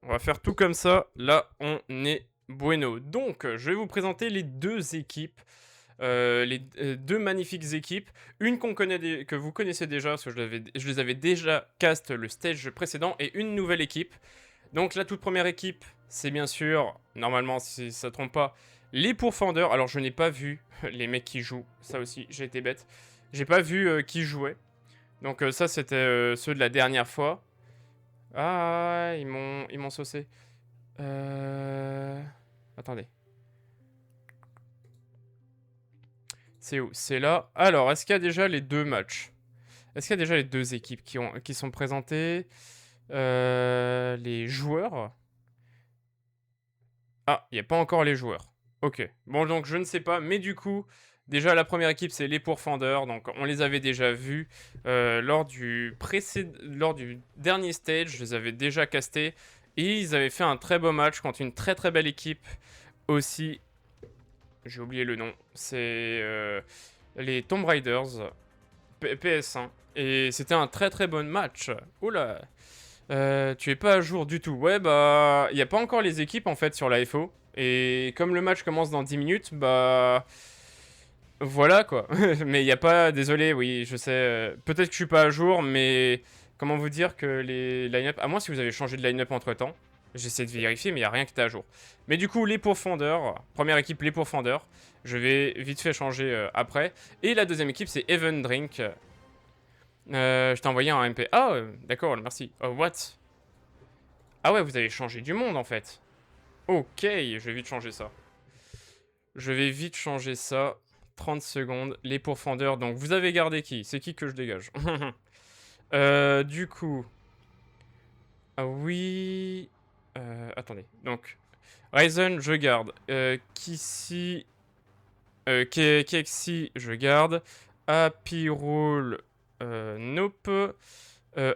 On va faire tout comme ça. Là, on est bueno. Donc, je vais vous présenter les deux équipes. Les deux magnifiques équipes. Une que vous connaissez déjà, parce que je les avais déjà cast le stage précédent. Et une nouvelle équipe. Donc, la toute première équipe, c'est bien sûr, normalement, si ça ne trompe pas, les pourfendeurs. Alors, je n'ai pas vu les mecs qui jouent. Ça aussi, j'ai été bête. J'ai pas vu qui jouait. Donc, ça, c'était ceux de la dernière fois. Ah, ils m'ont saucé. Attendez. C'est où? C'est là. Alors, est-ce qu'il y a déjà les deux matchs? Est-ce qu'il y a déjà les deux équipes qui sont présentées? Les joueurs. Ah, il n'y a pas encore les joueurs. Ok. Bon, donc je ne sais pas. Mais du coup, déjà la première équipe, c'est les pourfendeurs. Donc on les avait déjà vus lors du dernier stage. Je les avais déjà castés. Et ils avaient fait un très beau match contre une très très belle équipe aussi. J'ai oublié le nom. C'est les Tomb Raiders PS1. Et c'était un très très bon match. Oula. Tu es pas à jour du tout. Ouais, bah, il n'y a pas encore les équipes en fait sur la FO. Et comme le match commence dans 10 minutes, bah. Voilà quoi. Mais il n'y a pas. Désolé, oui, je sais. Peut-être que je suis pas à jour, mais. Comment vous dire que les line-up. À moins si vous avez changé de line-up entre temps. J'essaie de vérifier, mais il n'y a rien qui est à jour. Mais du coup, les pourfendeurs. Première équipe, les pourfendeurs. Je vais vite fait changer après. Et la deuxième équipe, c'est Even Drink. Je t'ai envoyé un MP. Ah, d'accord, merci. Oh, what? Ah ouais, vous avez changé du monde en fait. Ok, je vais vite changer ça. Je vais vite changer ça. 30 secondes. Les pourfendeurs. Donc, vous avez gardé qui? C'est qui que je dégage? Du coup. Ah oui. Attendez. Donc, Ryzen, je garde. Kissy. Kexi, je garde. Happy Roll. Nope.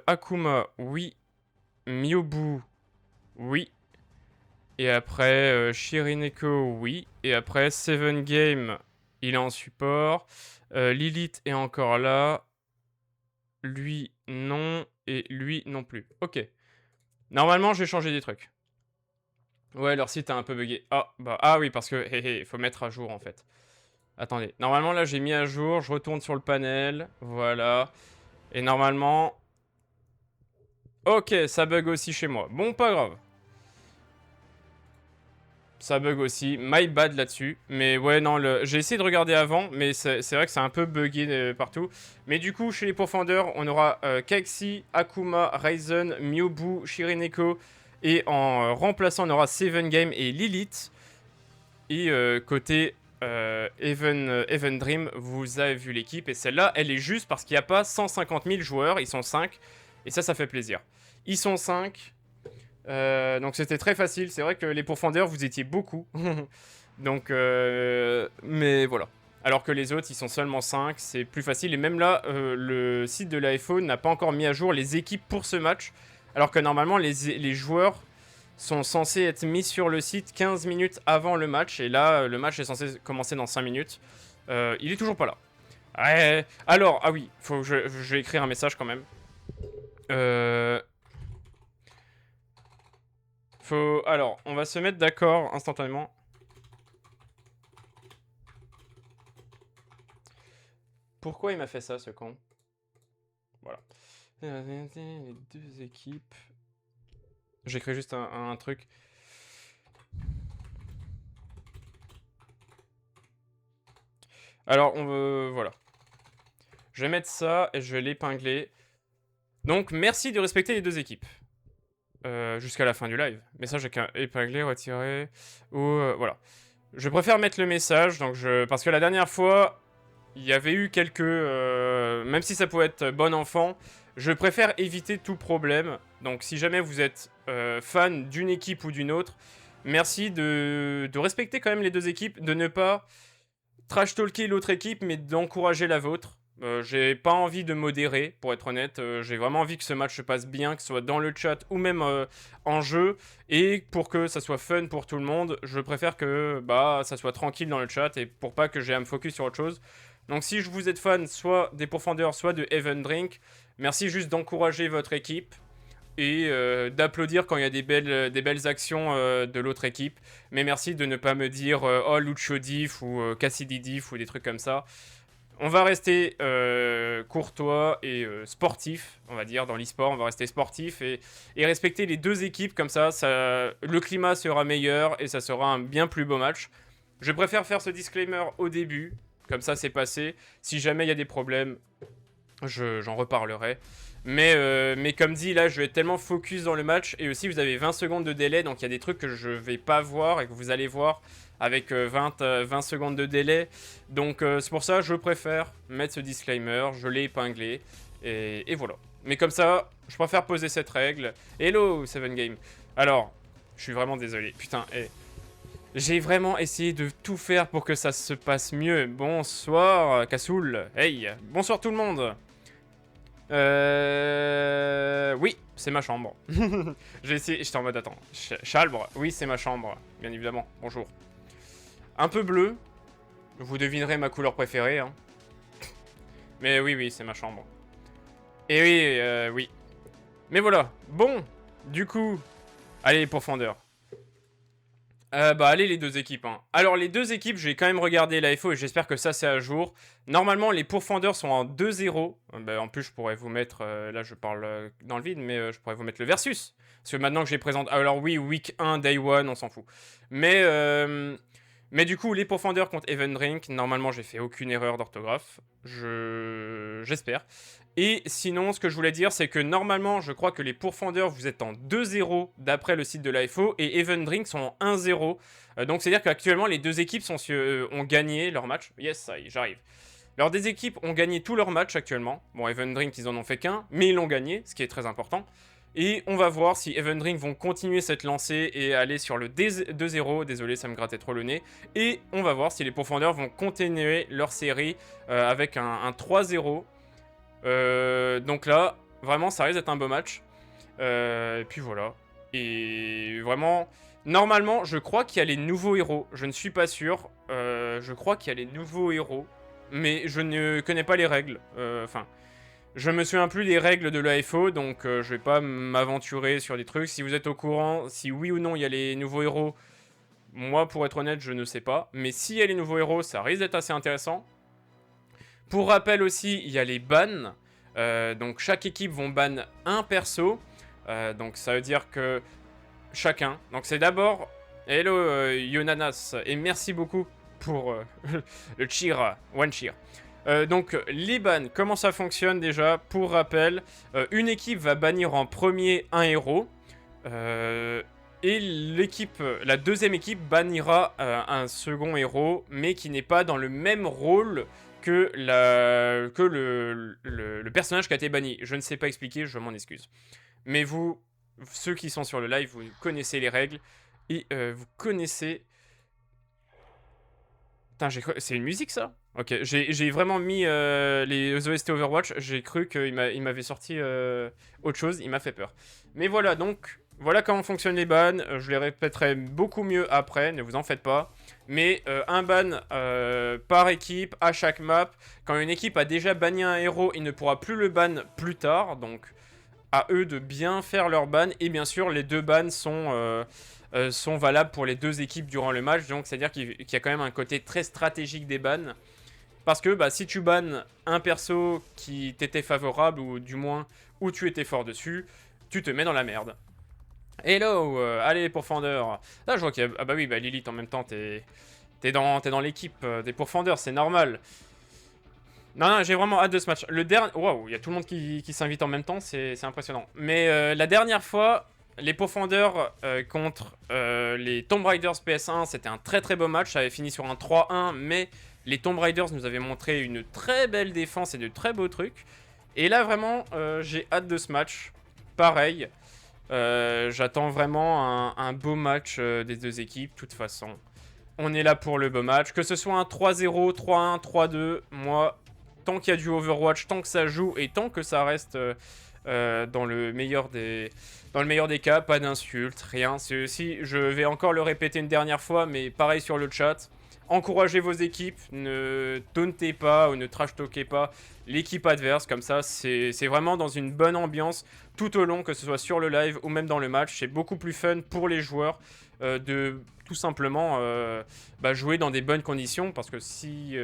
Akuma, oui. Miobu, oui. Et après, Shirineko, oui. Et après, Seven Game, il est en support. Lilith est encore là. Lui, non. Et lui, non plus. Ok. Normalement, je vais changer des trucs. Ouais, leur site a un peu bugué. Ah, bah, ah oui, parce que, il faut mettre à jour, en fait. Attendez. Normalement, là, j'ai mis à jour. Je retourne sur le panel. Voilà. Et normalement... Ok, ça bug aussi chez moi. Bon, pas grave. Ça bug aussi, my bad là-dessus. Mais ouais, non, j'ai essayé de regarder avant, mais c'est vrai que c'est un peu buggé partout. Mais du coup, chez les pourfendeurs, on aura Kaxi, Akuma, Ryzen, Miobu, Shirineko. Et en remplaçant, on aura Seven Game et Lilith. Et côté Even Dream, vous avez vu l'équipe. Et celle-là, elle est juste parce qu'il n'y a pas 150 000 joueurs. Ils sont 5. Et ça fait plaisir. Ils sont 5. Donc c'était très facile. C'est vrai que les pourfendeurs, vous étiez beaucoup. Donc, mais voilà. Alors que les autres, ils sont seulement 5. C'est plus facile. Et même là, le site de l'iPhone n'a pas encore mis à jour les équipes pour ce match. Alors que normalement, les joueurs sont censés être mis sur le site 15 minutes avant le match. Et là, le match est censé commencer dans 5 minutes. Il est toujours pas là. Ouais. Alors, ah oui, faut que je vais écrire un message quand même. Alors, on va se mettre d'accord instantanément. Pourquoi il m'a fait ça, ce con? Voilà. Les deux équipes. J'écris juste un truc. Alors, voilà. Je vais mettre ça et je vais l'épingler. Donc, merci de respecter les deux équipes. Jusqu'à la fin du live. Message avec un épinglé, retiré. Ou voilà. Je préfère mettre le message, parce que la dernière fois, il y avait eu quelques... même si ça pouvait être bon enfant, je préfère éviter tout problème. Donc si jamais vous êtes fan d'une équipe ou d'une autre, merci de respecter quand même les deux équipes, de ne pas trash-talker l'autre équipe, mais d'encourager la vôtre. J'ai pas envie de modérer, pour être honnête. J'ai vraiment envie que ce match se passe bien, que ce soit dans le chat ou même en jeu. Et pour que ça soit fun pour tout le monde, je préfère que ça soit tranquille dans le chat et pour pas que j'ai à me focus sur autre chose. Donc si je vous êtes fan soit des pourfendeurs, soit de Even Drink, merci juste d'encourager votre équipe. et d'applaudir quand il y a des belles actions de l'autre équipe. Mais merci de ne pas me dire oh Lucio Diff ou Cassidy Diff ou des trucs comme ça. On va rester courtois et sportif, on va dire, dans l'e-sport. On va rester sportif et respecter les deux équipes. Comme ça, le climat sera meilleur et ça sera un bien plus beau match. Je préfère faire ce disclaimer au début. Comme ça, c'est passé. Si jamais il y a des problèmes, j'en reparlerai. Mais comme dit, là, je vais être tellement focus dans le match. Et aussi, vous avez 20 secondes de délai. Donc, il y a des trucs que je vais pas voir et que vous allez voir avec 20 secondes de délai. Donc, c'est pour ça que je préfère mettre ce disclaimer. Je l'ai épinglé. Et voilà. Mais comme ça, je préfère poser cette règle. Hello, 7Game. Alors, je suis vraiment désolé. Putain, j'ai vraiment essayé de tout faire pour que ça se passe mieux. Bonsoir, Kassoul. Hey, bonsoir tout le monde. Oui, c'est ma chambre. J'ai essayé, j'étais en mode attends. Chalbre, oui, c'est ma chambre, bien évidemment. Bonjour. Un peu bleu. Vous devinerez ma couleur préférée. Hein. Mais oui, c'est ma chambre. Et oui, oui. Mais voilà. Bon, du coup, allez, pourfendeur. Allez, les deux équipes. Hein. Alors, les deux équipes, j'ai quand même regardé la FO et j'espère que ça, c'est à jour. Normalement, les pourfendeurs sont en 2-0. En plus, je pourrais vous mettre... là, je parle dans le vide, mais je pourrais vous mettre le versus. Parce que maintenant que je les présente... Alors oui, week 1, day 1, on s'en fout. Mais du coup, les pourfendeurs contre Even Drink, normalement, j'ai fait aucune erreur d'orthographe. J'espère. Et sinon, ce que je voulais dire, c'est que normalement, je crois que les pourfendeurs, vous êtes en 2-0 d'après le site de l'AFO et Even Drink sont en 1-0. Donc, c'est-à-dire qu'actuellement, les deux équipes ont gagné leur match. Yes, ça y est, j'arrive. Alors, des équipes ont gagné tous leurs matchs actuellement. Bon, Even Drink, ils en ont fait qu'un, mais ils l'ont gagné, ce qui est très important. Et on va voir si Even Drink vont continuer cette lancée et aller sur le 2-0. Désolé, ça me grattait trop le nez. Et on va voir si les pourfendeurs vont continuer leur série avec un 3-0. Donc là, vraiment, ça risque d'être un beau match. Et puis voilà. Et vraiment, normalement, je crois qu'il y a les nouveaux héros. Je ne suis pas sûr. Je crois qu'il y a les nouveaux héros. Mais je ne connais pas les règles. Je me souviens plus des règles de l'AFO, donc je vais pas m'aventurer sur des trucs. Si vous êtes au courant, si oui ou non il y a les nouveaux héros, moi, pour être honnête, je ne sais pas. Mais s'il y a les nouveaux héros, ça risque d'être assez intéressant. Pour rappel aussi, il y a les bans. Donc chaque équipe vont ban un perso. Donc ça veut dire que chacun. Donc c'est d'abord... Hello Yonanas. Et merci beaucoup pour le cheer. One cheer. Donc les bans, comment ça fonctionne déjà? Pour rappel, une équipe va bannir en premier un héros. Et la deuxième équipe bannira un second héros, mais qui n'est pas dans le même rôle que le personnage qui a été banni. Je ne sais pas expliquer, je m'en excuse. Mais vous, ceux qui sont sur le live, vous connaissez les règles. Et vous connaissez... Putain, c'est une musique ça? Ok, j'ai vraiment mis les OST Overwatch, j'ai cru qu'il m'avait sorti autre chose, il m'a fait peur. Mais voilà, donc, voilà comment fonctionnent les bans, je les répéterai beaucoup mieux après, ne vous en faites pas. Mais un ban par équipe, à chaque map, quand une équipe a déjà banni un héros, il ne pourra plus le ban plus tard, donc à eux de bien faire leur ban, et bien sûr, les deux bans sont valables pour les deux équipes durant le match, donc c'est-à-dire qu'il y a quand même un côté très stratégique des bans. Parce que si tu bannes un perso qui t'était favorable, ou du moins où tu étais fort dessus, tu te mets dans la merde. Hello, allez pourfendeurs. Là je vois qu'il y a... Ah bah oui, Lilith en même temps, t'es dans l'équipe des pourfendeurs, c'est normal. Non, j'ai vraiment hâte de ce match. Le dernier... Waouh, il y a tout le monde qui s'invite en même temps, c'est impressionnant. Mais la dernière fois, les pourfendeurs contre les Tomb Raiders PS1, c'était un très très beau match. Ça avait fini sur un 3-1, mais... Les Tomb Raiders nous avaient montré une très belle défense et de très beaux trucs. Et là, vraiment, j'ai hâte de ce match. Pareil, j'attends vraiment un beau match des deux équipes. De toute façon, on est là pour le beau match. Que ce soit un 3-0, 3-1, 3-2, moi, tant qu'il y a du Overwatch, tant que ça joue et tant que ça reste dans le meilleur des cas, pas d'insultes, rien. Si je vais encore le répéter une dernière fois, mais pareil sur le chat. encouragez vos équipes, ne tauntez pas ou ne trash-talkez pas l'équipe adverse, comme ça c'est vraiment dans une bonne ambiance tout au long, que ce soit sur le live ou même dans le match. C'est beaucoup plus fun pour les joueurs de tout simplement jouer dans des bonnes conditions, parce que si...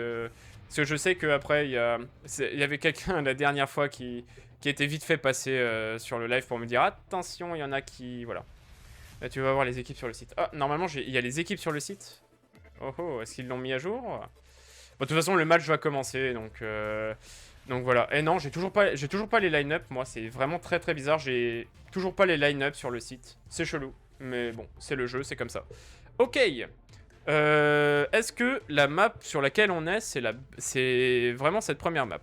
parce que je sais qu'après, il y avait quelqu'un la dernière fois qui était vite fait passer sur le live pour me dire attention, il y en a qui... Voilà. Là, tu vas voir les équipes sur le site. Ah, normalement, il y a les équipes sur le site. Oh oh, est-ce qu'ils l'ont mis à jour? Bon, de toute façon, le match va commencer, donc voilà. Et non, j'ai toujours pas les line-up, moi, c'est vraiment très très bizarre. J'ai toujours pas les line-up sur le site. C'est chelou, mais bon, c'est le jeu, c'est comme ça. Ok. Est-ce que la map sur laquelle on est, c'est vraiment cette première map?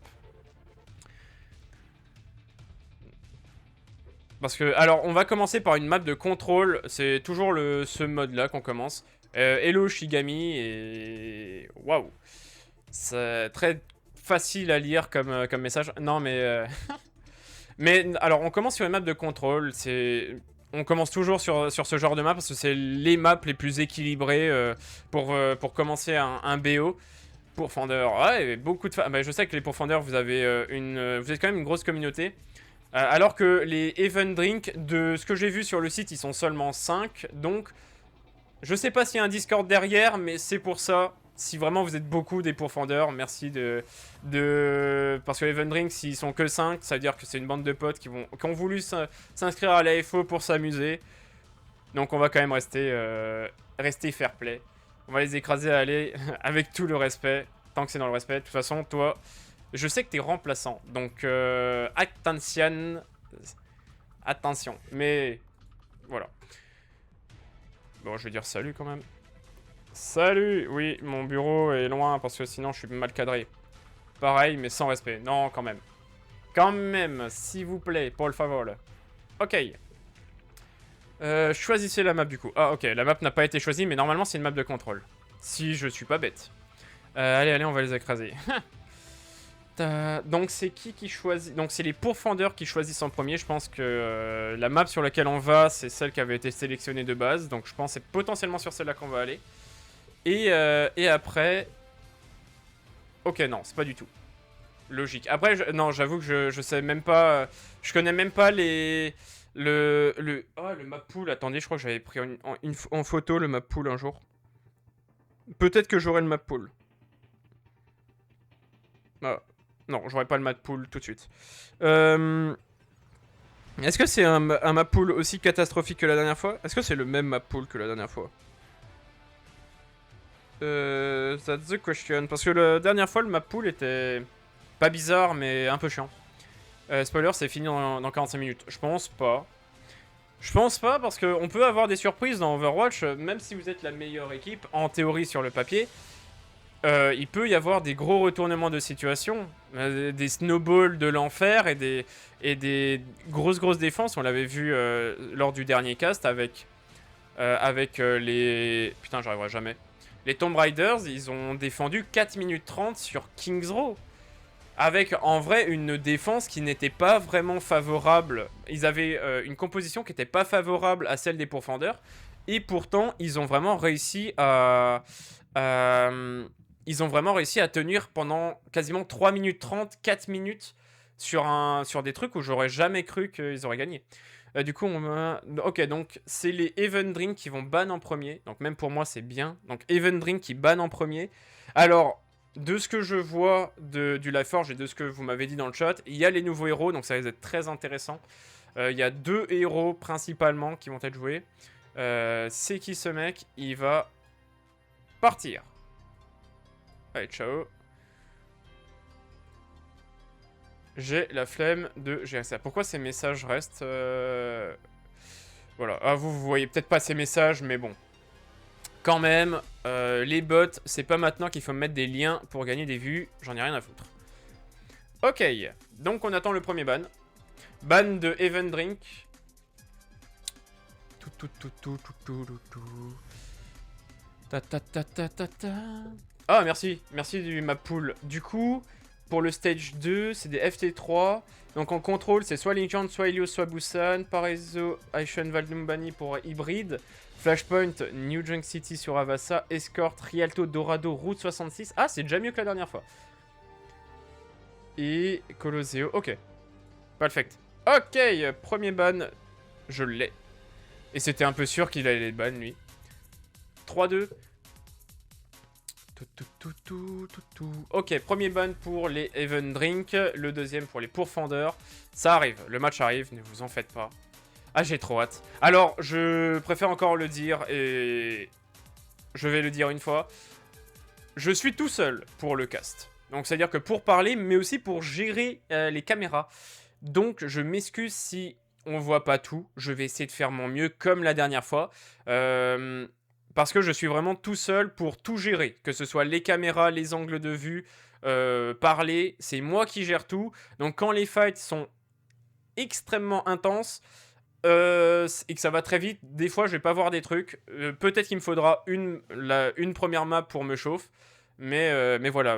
Parce que, alors, on va commencer par une map de contrôle. C'est toujours ce mode-là qu'on commence. Hello Shigami et... Waouh. C'est très facile à lire comme message. Non, mais... Mais, alors, on commence sur une map de contrôle. On commence toujours sur ce genre de map parce que c'est les maps les plus équilibrées pour commencer un BO. Pourfendeur, ouais, beaucoup de... Bah, je sais que les pourfendeurs, vous avez vous êtes quand même une grosse communauté. Alors que les Even Drink, de ce que j'ai vu sur le site, ils sont seulement 5. Donc, je sais pas s'il y a un Discord derrière, mais c'est pour ça. Si vraiment vous êtes beaucoup des pourfendeurs, merci parce que Even Drink, s'ils sont que 5, ça veut dire que c'est une bande de potes qui ont voulu s'inscrire à l'AFO pour s'amuser. Donc on va quand même rester fair play. On va les écraser, aller avec tout le respect, tant que c'est dans le respect. De toute façon, toi... Je sais que t'es remplaçant, donc attention, mais voilà. Bon, je vais dire salut quand même. Salut, oui, mon bureau est loin parce que sinon je suis mal cadré. Pareil, mais sans respect. Non, quand même. Quand même, s'il vous plaît, por favor. Ok. Choisissez la map du coup. Ah, ok, la map n'a pas été choisie, mais normalement c'est une map de contrôle. Si je suis pas bête. Allez, on va les écraser. Donc c'est qui choisit? Donc c'est les pourfendeurs qui choisissent en premier. Je pense que la map sur laquelle on va, c'est celle qui avait été sélectionnée de base. Donc je pense que c'est potentiellement sur celle-là qu'on va aller. Et après... Ok, non, c'est pas du tout logique. Après, non, j'avoue que je sais même pas... je connais même pas les... Oh, le map pool. Attendez, je crois que j'avais pris en photo le map pool un jour. Peut-être que j'aurai le map pool. Ah. Non, j'aurais pas le map pool tout de suite. Est-ce que c'est un map pool aussi catastrophique que la dernière fois? Est-ce que c'est le même map pool que la dernière fois? That's the question. Parce que la dernière fois, le map pool était pas bizarre, mais un peu chiant. Spoiler, c'est fini dans 45 minutes. Je pense pas. Je pense pas, parce qu'on peut avoir des surprises dans Overwatch, même si vous êtes la meilleure équipe, en théorie sur le papier. Il peut y avoir des gros retournements de situation, des snowballs de l'enfer et des grosses défenses. On l'avait vu lors du dernier cast avec les... Putain, j'arriverai jamais. Les Tomb Raiders, ils ont défendu 4 minutes 30 sur King's Row. Avec en vrai une défense qui n'était pas vraiment favorable. Ils avaient une composition qui n'était pas favorable à celle des pourfendeurs. Et pourtant, ils ont vraiment réussi à tenir pendant quasiment 3 minutes 30, 4 minutes sur des trucs où j'aurais jamais cru qu'ils auraient gagné. Du coup, ok, donc c'est les Even Drink qui vont ban en premier. Donc même pour moi, c'est bien. Donc Even Drink qui ban en premier. Alors, de ce que je vois du LifeForge et de ce que vous m'avez dit dans le chat, il y a les nouveaux héros, donc ça va être très intéressant. Il y a 2 héros principalement qui vont être joués. C'est qui ce mec? Il va partir. Allez, ciao. J'ai la flemme de gérer ça. Pourquoi ces messages restent Voilà. Ah, vous voyez peut-être pas ces messages, mais bon. Quand même, les bots, c'est pas maintenant qu'il faut mettre des liens pour gagner des vues. J'en ai rien à foutre. Ok. Donc, on attend le premier ban. Ban de Even Drink. Ta ta ta ta ta ta. Ah, merci. Merci du map pool. Du coup, pour le stage 2, c'est des FT3. Donc en contrôle, c'est soit Legend, soit Helios, soit Busan. Paraiso, Aishan, Valdumbani pour hybride. Flashpoint, New Junk City sur Avasa. Escort, Rialto, Dorado, Route 66. Ah, c'est déjà mieux que la dernière fois. Et Colosseo, ok. Perfect. Ok, premier ban, je l'ai. Et c'était un peu sûr qu'il allait les ban, lui. 3-2. Ok, premier ban pour les Even Drink. Le deuxième pour les pourfendeurs. Ça arrive, le match arrive, ne vous en faites pas. Ah, j'ai trop hâte. Alors, je préfère encore le dire et je vais le dire une fois. Je suis tout seul pour le cast. Donc, c'est-à-dire que pour parler, mais aussi pour gérer les caméras. Donc, je m'excuse si on voit pas tout. Je vais essayer de faire mon mieux comme la dernière fois. Parce que je suis vraiment tout seul pour tout gérer. Que ce soit les caméras, les angles de vue, parler. C'est moi qui gère tout. Donc, quand les fights sont extrêmement intenses... et que ça va très vite, des fois je vais pas voir des trucs, peut-être qu'il me faudra une première map pour me chauffer, mais voilà,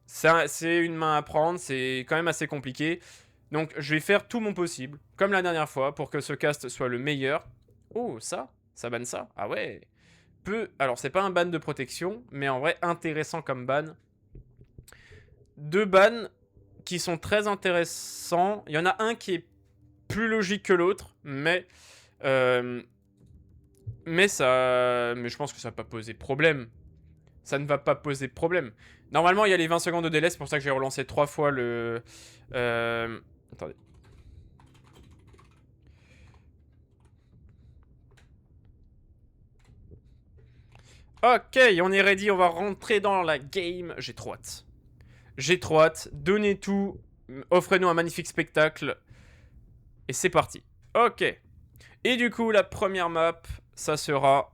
c'est une main à prendre, c'est quand même assez compliqué, donc je vais faire tout mon possible, comme la dernière fois, pour que ce cast soit le meilleur. Oh, ça banne ça? Ah ouais. Alors c'est pas un ban de protection, mais en vrai intéressant comme ban. Deux bans qui sont très intéressants, il y en a un qui est plus logique que l'autre, mais je pense que ça va pas poser problème. Ça ne va pas poser problème. Normalement, il y a les 20 secondes de délai, c'est pour ça que j'ai relancé 3 fois le... Attendez. Ok, on est ready, on va rentrer dans la game. J'ai trop hâte. J'ai trop hâte. Donnez tout. Offrez-nous un magnifique spectacle. Et c'est parti. Ok. Et du coup, la première map, ça sera...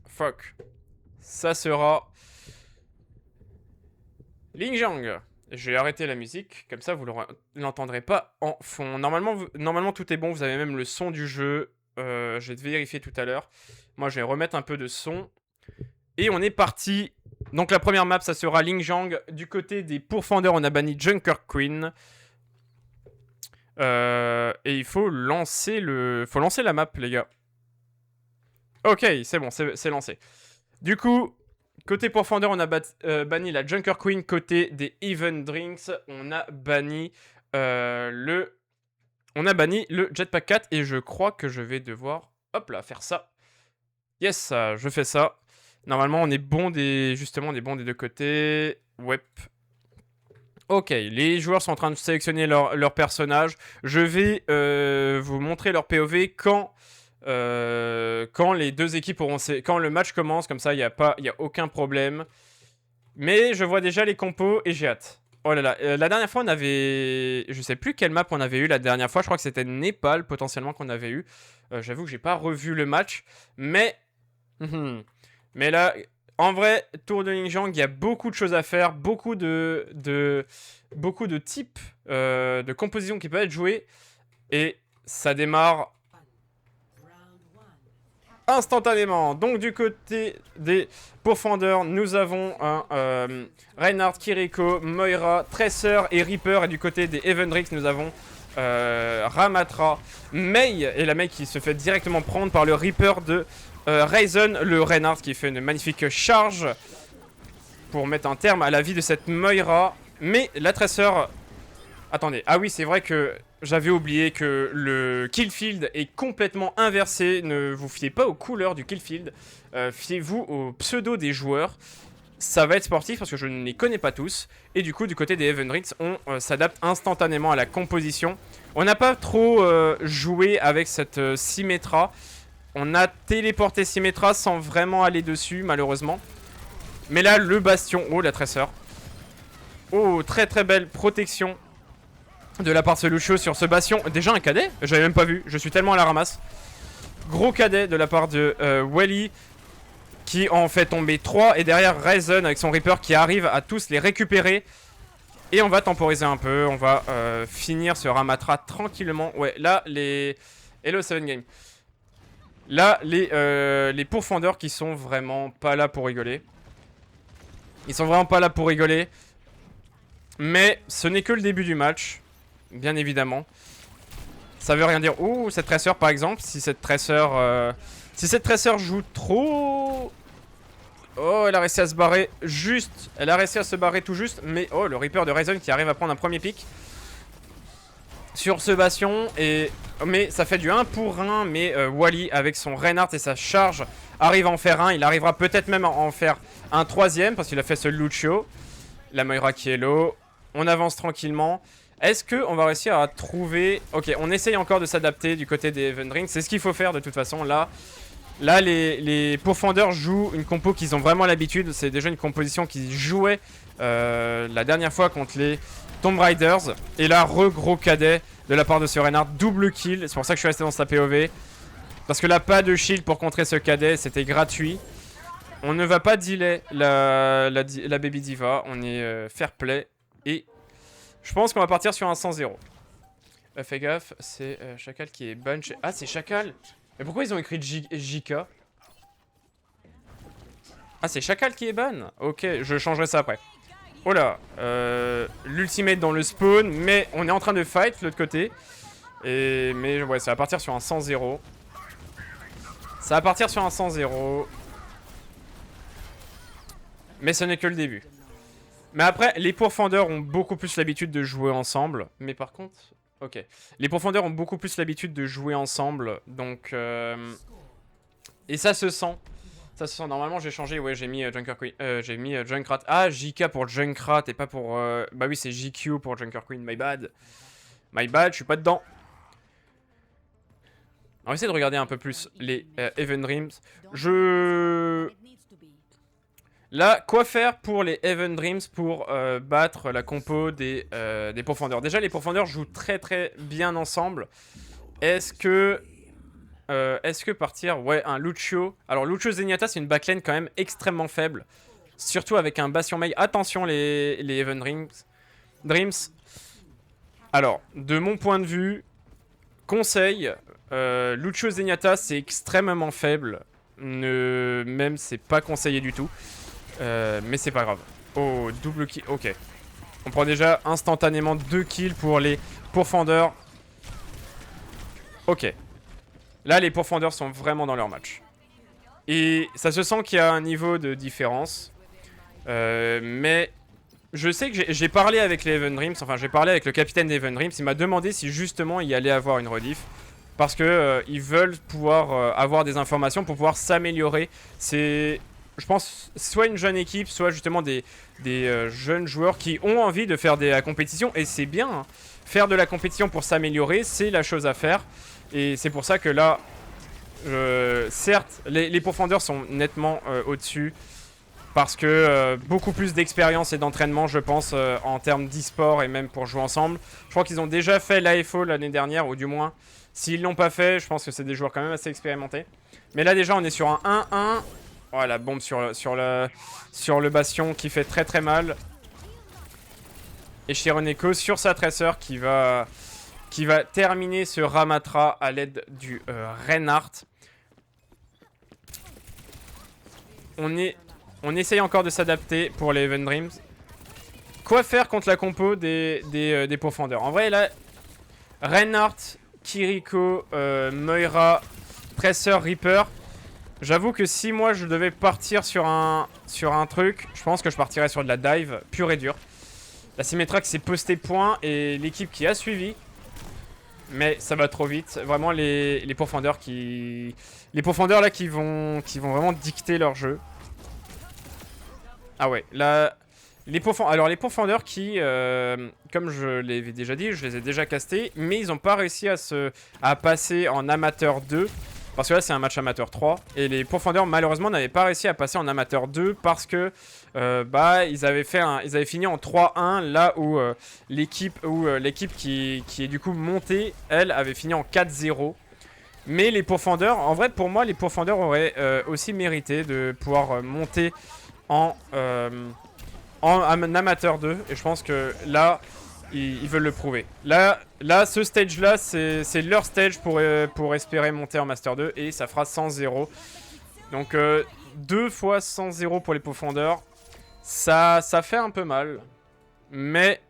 Fuck. Ça sera... Linjiang. Je vais arrêter la musique, comme ça vous l'entendrez pas en fond. Normalement, tout est bon, vous avez même le son du jeu. Je vais te vérifier tout à l'heure. Moi, je vais remettre un peu de son. Et on est parti. Donc la première map, ça sera Linjiang. Du côté des pourfendeurs, on a banni Junker Queen. Et il faut lancer la map, les gars. Ok, c'est bon, c'est lancé. Du coup, côté pourfendeur, on a banni la Junker Queen. Côté des Even Drinks, on a banni le Jetpack 4. Et je crois que je vais devoir, hop là, faire ça. Yes, je fais ça. Normalement, on est bon justement, on est bon des deux côtés. Ouais. Ok, les joueurs sont en train de sélectionner leur personnage. Je vais vous montrer leur POV quand les deux équipes quand le match commence, comme ça il y a aucun problème. Mais je vois déjà les compos et j'ai hâte. Oh là là, la dernière fois on avait, je sais plus quelle map on avait eu la dernière fois. Je crois que c'était Népal potentiellement qu'on avait eu. J'avoue que j'ai pas revu le match, mais là. En vrai, Tour de Linjiang, il y a beaucoup de choses à faire, beaucoup de types de compositions qui peuvent être jouées. Et ça démarre instantanément. Donc du côté des pourfendeurs, nous avons un Reinhardt, Kiriko, Moira, Tracer et Reaper. Et du côté des Evendrix, nous avons Ramatra, Mei. Et la Mei qui se fait directement prendre par le Reaper de... Ryzen, le Reinhardt qui fait une magnifique charge pour mettre un terme à la vie de cette Moira. Mais la Tracer... Attendez, ah oui, c'est vrai que j'avais oublié que le killfield est complètement inversé. Ne vous fiez pas aux couleurs du killfield. Fiez-vous au pseudo des joueurs. Ça va être sportif parce que je ne les connais pas tous. Et du coup, du côté des Evendrix, on s'adapte instantanément à la composition. On n'a pas trop joué avec cette Symmetra. On a téléporté Symmetra sans vraiment aller dessus, malheureusement. Mais là, le bastion... Oh, la Tracer. Oh, très très belle protection de la part de Lucio sur ce bastion. Déjà un cadet? J'avais même pas vu. Je suis tellement à la ramasse. Gros cadet de la part de Wally, qui en fait tomber 3. Et derrière, Ryzen avec son Reaper qui arrive à tous les récupérer. Et on va temporiser un peu. On va finir ce Ramatra tranquillement. Ouais, là, les... Hello 7 Game. Là, les pourfendeurs qui sont vraiment pas là pour rigoler. Ils sont vraiment pas là pour rigoler. Mais ce n'est que le début du match, bien évidemment. Ça veut rien dire. Ouh, cette tresseur par exemple, si cette tresseur joue trop... Oh, elle a réussi à se barrer juste. Elle a réussi à se barrer tout juste. Mais oh, le Reaper de Ryzen qui arrive à prendre un premier pic sur ce bastion. Mais ça fait du 1 pour 1. Mais Wally avec son Reinhardt et sa charge arrive à en faire un. Il arrivera peut-être même à en faire un troisième parce qu'il a fait ce Lucio. La Moira qui est low. On avance tranquillement. Est-ce qu'on va réussir à trouver... Ok, on essaye encore de s'adapter du côté des Event Rings. C'est ce qu'il faut faire de toute façon. Là les pourfendeurs jouent une compo qu'ils ont vraiment l'habitude. C'est déjà une composition qu'ils jouaient la dernière fois contre les Tomb Raiders. Et là, gros cadet de la part de ce Reinhardt. Double kill. C'est pour ça que je suis resté dans sa POV. Parce que là, pas de shield pour contrer ce cadet. C'était gratuit. On ne va pas delay la Baby Diva. On est fair play. Et je pense qu'on va partir sur un 100-0. Fais gaffe, c'est Chacal qui est ban. Ah, c'est Chacal. Mais pourquoi ils ont écrit JK? Ah, c'est Chacal qui est ban. Ok, je changerai ça après. Oh là, l'ultimate dans le spawn. Mais on est en train de fight de l'autre côté. Mais ouais, ça va partir sur un 100-0. Ça va partir sur un 100-0. Mais ce n'est que le début. Mais après, les pourfendeurs ont beaucoup plus l'habitude de jouer ensemble. Mais par contre... Ok. Les pourfendeurs ont beaucoup plus l'habitude de jouer ensemble. Donc... Et ça se sent. Ça se sent. Normalement, j'ai changé. Ouais, j'ai mis Junker Queen. J'ai mis Junkrat. Ah, JK pour Junkrat et pas pour... Bah oui, c'est JQ pour Junker Queen. My bad. My bad, je suis pas dedans. On va essayer de regarder un peu plus les Event Dreams. Là, quoi faire pour les Event Dreams pour battre la compo des pourfendeurs? Déjà, les pourfendeurs jouent très bien ensemble. Est-ce que partir... Ouais, un Lucio. Alors, Lucio Zenyatta, c'est une backlane quand même extrêmement faible. Surtout avec un Bastion Mei. Attention, les Event Dreams. Alors, de mon point de vue, conseil, Lucio Zenyatta, c'est extrêmement faible. Même, c'est pas conseillé du tout. Mais c'est pas grave. Oh, double kill. Ok. On prend déjà instantanément 2 kills pour les pourfendeurs. Ok. Là, les pourfendeurs sont vraiment dans leur match. Et ça se sent qu'il y a un niveau de différence. Mais je sais que j'ai parlé avec les Event Dreams. Enfin, j'ai parlé avec le capitaine des Event Dreams. Il m'a demandé si justement il allait avoir une rediff. Parce que ils veulent pouvoir avoir des informations pour pouvoir s'améliorer. C'est... Je pense soit une jeune équipe, soit justement des jeunes joueurs qui ont envie de faire de la compétition. Et c'est bien, hein. Faire de la compétition pour s'améliorer, c'est la chose à faire. Et c'est pour ça que là, certes, les pourfendeurs sont nettement au-dessus. Parce que beaucoup plus d'expérience et d'entraînement, je pense, en termes d'e-sport et même pour jouer ensemble. Je crois qu'ils ont déjà fait l'AFO l'année dernière, ou du moins, s'ils l'ont pas fait, je pense que c'est des joueurs quand même assez expérimentés. Mais là déjà, on est sur un 1-1. Oh, la bombe sur le bastion qui fait très mal. Et Shironeko sur sa tresseur qui va terminer ce Ramatra à l'aide du Reinhardt. On essaye encore de s'adapter pour les Event Dreams. Quoi faire contre la compo des pourfendeurs? En vrai, là, Reinhardt, Kiriko, Moira, Tresseur, Reaper... J'avoue que si moi je devais partir sur un truc, je pense que je partirais sur de la dive pure et dure. La Symmetrax s'est posté point et l'équipe qui a suivi. Mais ça va trop vite. Vraiment les pourfendeurs qui... Les pourfendeurs là qui vont vraiment dicter leur jeu. Ah ouais, là... Alors les pourfendeurs qui, comme je l'avais déjà dit, je les ai déjà castés. Mais ils n'ont pas réussi à passer en amateur 2. Parce que là c'est un match amateur 3 et les pourfendeurs malheureusement n'avaient pas réussi à passer en amateur 2 parce que ils avaient fini en 3-1 là où l'équipe qui est du coup montée, elle avait fini en 4-0. Mais les pourfendeurs, en vrai pour moi les pourfendeurs auraient aussi mérité de pouvoir monter en amateur 2 et je pense que là ils veulent le prouver. Là ce stage là c'est leur stage pour espérer monter en Master 2 et ça fera 100-0. Donc 2 fois 100-0 pour les pourfendeurs. Ça fait un peu mal. Mais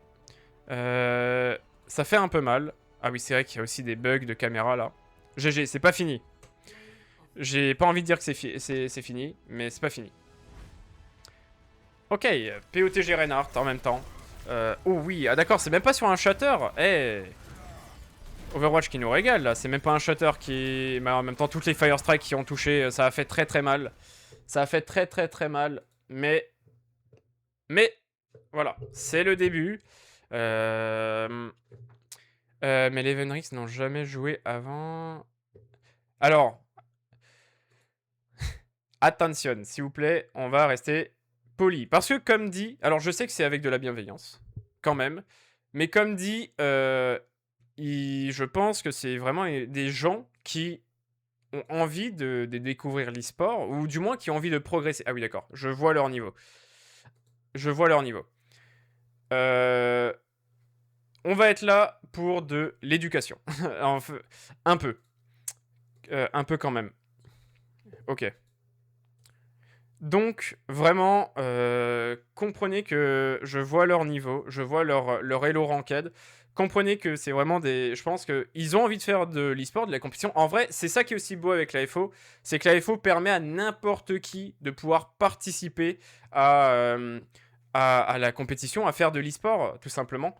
Ça fait un peu mal. Ah oui, c'est vrai qu'il y a aussi des bugs de caméra là. GG, c'est pas fini. J'ai pas envie de dire que c'est fini, mais c'est pas fini. Ok, POTG Reinhardt en même temps. Oh oui, ah d'accord, c'est même pas sur un shutter. Eh, Overwatch qui nous régale là, c'est même pas un shutter qui... Mais en même temps, toutes les Fire Strike qui ont touché, ça a fait très mal. Ça a fait très mal, mais... Voilà, c'est le début. Mais les Evenrix n'ont jamais joué avant... Alors, attention, s'il vous plaît, on va rester poli. Parce que comme dit, alors je sais que c'est avec de la bienveillance, quand même, mais comme dit, je pense que c'est vraiment des gens qui ont envie de découvrir l'e-sport, ou du moins qui ont envie de progresser. Ah oui, d'accord, je vois leur niveau. Je vois leur niveau. On va être là pour de l'éducation. Un peu. Un peu quand même. Ok. Donc, vraiment, comprenez que je vois leur niveau, je vois leur Elo Ranked. Comprenez que c'est vraiment des... Je pense qu'ils ont envie de faire de l'e-sport, de la compétition. En vrai, c'est ça qui est aussi beau avec l'AFO, c'est que l'AFO permet à n'importe qui de pouvoir participer à la compétition, à faire de l'e-sport, tout simplement.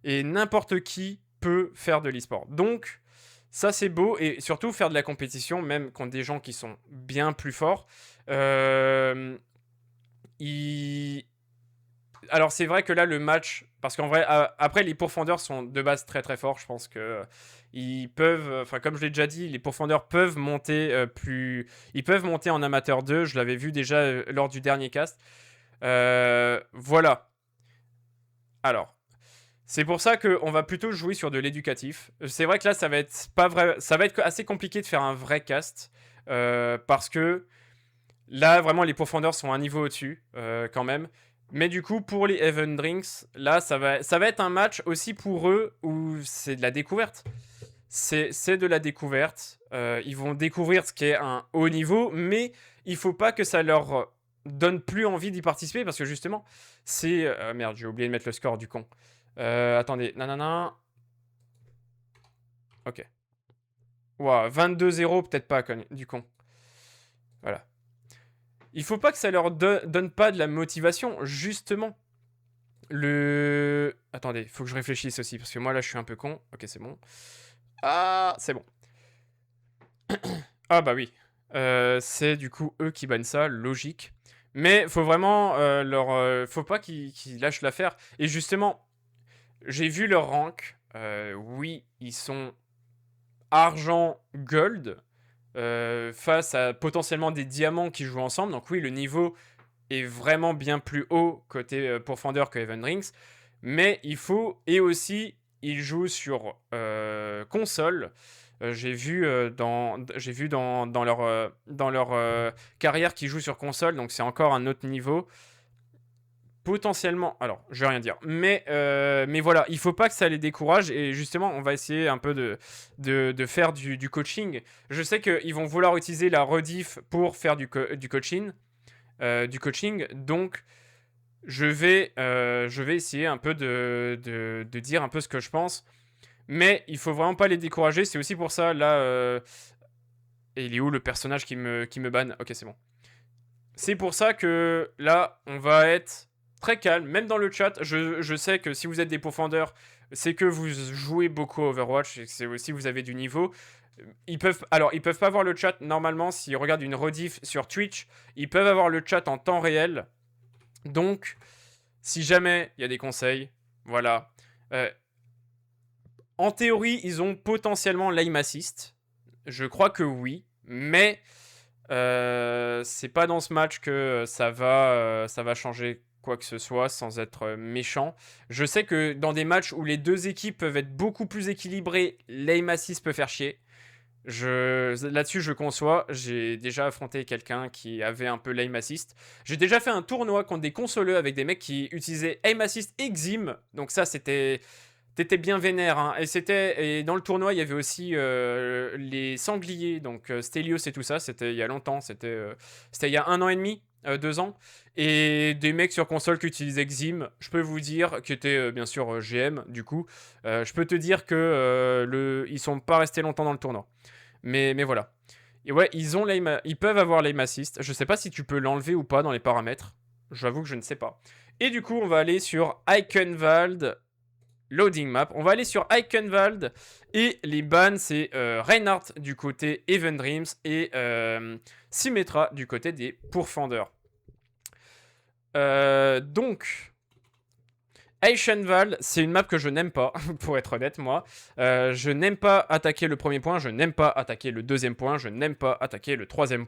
Et n'importe qui peut faire de l'e-sport. Donc, ça c'est beau, et surtout faire de la compétition, même contre des gens qui sont bien plus forts. Alors c'est vrai que là le match, parce qu'en vrai après les pourfendeurs sont de base très forts, je pense que ils peuvent, enfin comme je l'ai déjà dit, les pourfendeurs peuvent monter ils peuvent monter en amateur 2, je l'avais vu déjà lors du dernier cast. Voilà. Alors, c'est pour ça qu'on va plutôt jouer sur de l'éducatif. C'est vrai que là ça va être pas vrai, ça va être assez compliqué de faire un vrai cast parce que là, vraiment, les profondeurs sont un niveau au-dessus, quand même. Mais du coup, pour les Even Drinks, là, ça va être un match aussi pour eux où c'est de la découverte. C'est de la découverte. Ils vont découvrir ce qui est un haut niveau, mais il faut pas que ça leur donne plus envie d'y participer parce que justement, c'est... merde, j'ai oublié de mettre le score du con. Attendez, nanana. Ok. Ouah, 22-0, peut-être pas, du con. Voilà. Il faut pas que ça leur donne pas de la motivation, justement. Attendez, faut que je réfléchisse aussi, parce que moi là je suis un peu con. Ok, c'est bon. Ah, c'est bon. Ah bah oui. C'est du coup eux qui bannent ça, logique. Mais faut vraiment faut pas qu'ils lâchent l'affaire. Et justement, j'ai vu leur rank. Oui, ils sont argent, gold. Face à potentiellement des diamants qui jouent ensemble. Donc oui, le niveau est vraiment bien plus haut côté Pourfendeur que Even Rings. Mais il faut... Et aussi, il joue sur console. J'ai vu dans leur carrière qu'ils jouent sur console. Donc c'est encore un autre niveau. Potentiellement, alors je vais rien dire, mais voilà, il faut pas que ça les décourage, et justement on va essayer un peu de faire du coaching. Je sais qu'ils vont vouloir utiliser la rediff pour faire du coaching, donc je vais essayer un peu de dire un peu ce que je pense, mais il faut vraiment pas les décourager. C'est aussi pour ça là, et il est où le personnage qui me banne? Ok, c'est bon. C'est pour ça que là on va être très calme, même dans le chat. Je sais que si vous êtes des pourfendeurs, c'est que vous jouez beaucoup à Overwatch, et c'est aussi que vous avez du niveau. Ils peuvent pas voir le chat normalement. S'ils regardent une rediff sur Twitch, ils peuvent avoir le chat en temps réel. Donc, si jamais il y a des conseils, voilà. En théorie, ils ont potentiellement l'aim assist. Je crois que oui, mais c'est pas dans ce match que ça va changer quoi que ce soit, sans être méchant. Je sais que dans des matchs où les deux équipes peuvent être beaucoup plus équilibrées, l'aim assist peut faire chier. Là-dessus, je conçois. J'ai déjà affronté quelqu'un qui avait un peu l'aim assist. J'ai déjà fait un tournoi contre des consoleux avec des mecs qui utilisaient aim assist et Xim. Donc ça, t'étais bien vénère, hein. Et dans le tournoi, il y avait aussi les sangliers, donc Stelios et tout ça. C'était il y a longtemps, c'était il y a 1 an et demi. 2 ans. Et des mecs sur console qui utilisaient Xim, je peux vous dire, qui étaient bien sûr GM du coup, je peux te dire que ils sont pas restés longtemps dans le tournoi. Mais voilà. Et ouais, ils peuvent avoir l'aim assist. Je sais pas si tu peux l'enlever ou pas dans les paramètres. J'avoue que je ne sais pas. Et du coup, on va aller sur Eichenwald Loading Map. On va aller sur Eichenwald. Et les bans, c'est Reinhardt du côté Even Dreams et Symmetra du côté des Pourfendeurs. Donc, Eichenwald, c'est une map que je n'aime pas, pour être honnête, moi. Je n'aime pas attaquer le premier point, je n'aime pas attaquer le deuxième point, je n'aime pas attaquer le troisième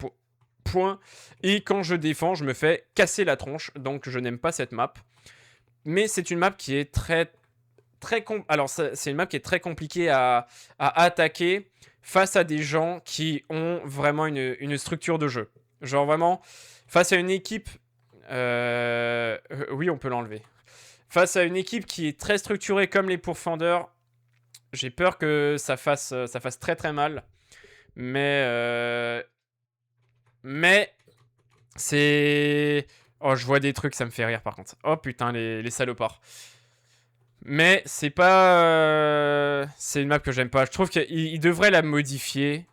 point. Et quand je défends, je me fais casser la tronche, donc je n'aime pas cette map. Mais c'est une map qui est c'est une map qui est très compliquée à attaquer face à des gens qui ont vraiment une structure de jeu. Genre vraiment, face à une équipe... oui, on peut l'enlever. Face à une équipe qui est très structurée comme les Pourfendeurs, j'ai peur que ça fasse très très mal. Mais c'est... Oh, je vois des trucs, ça me fait rire par contre. Oh putain, les salopards. Mais c'est pas... c'est une map que j'aime pas. Je trouve qu'il devrait la modifier.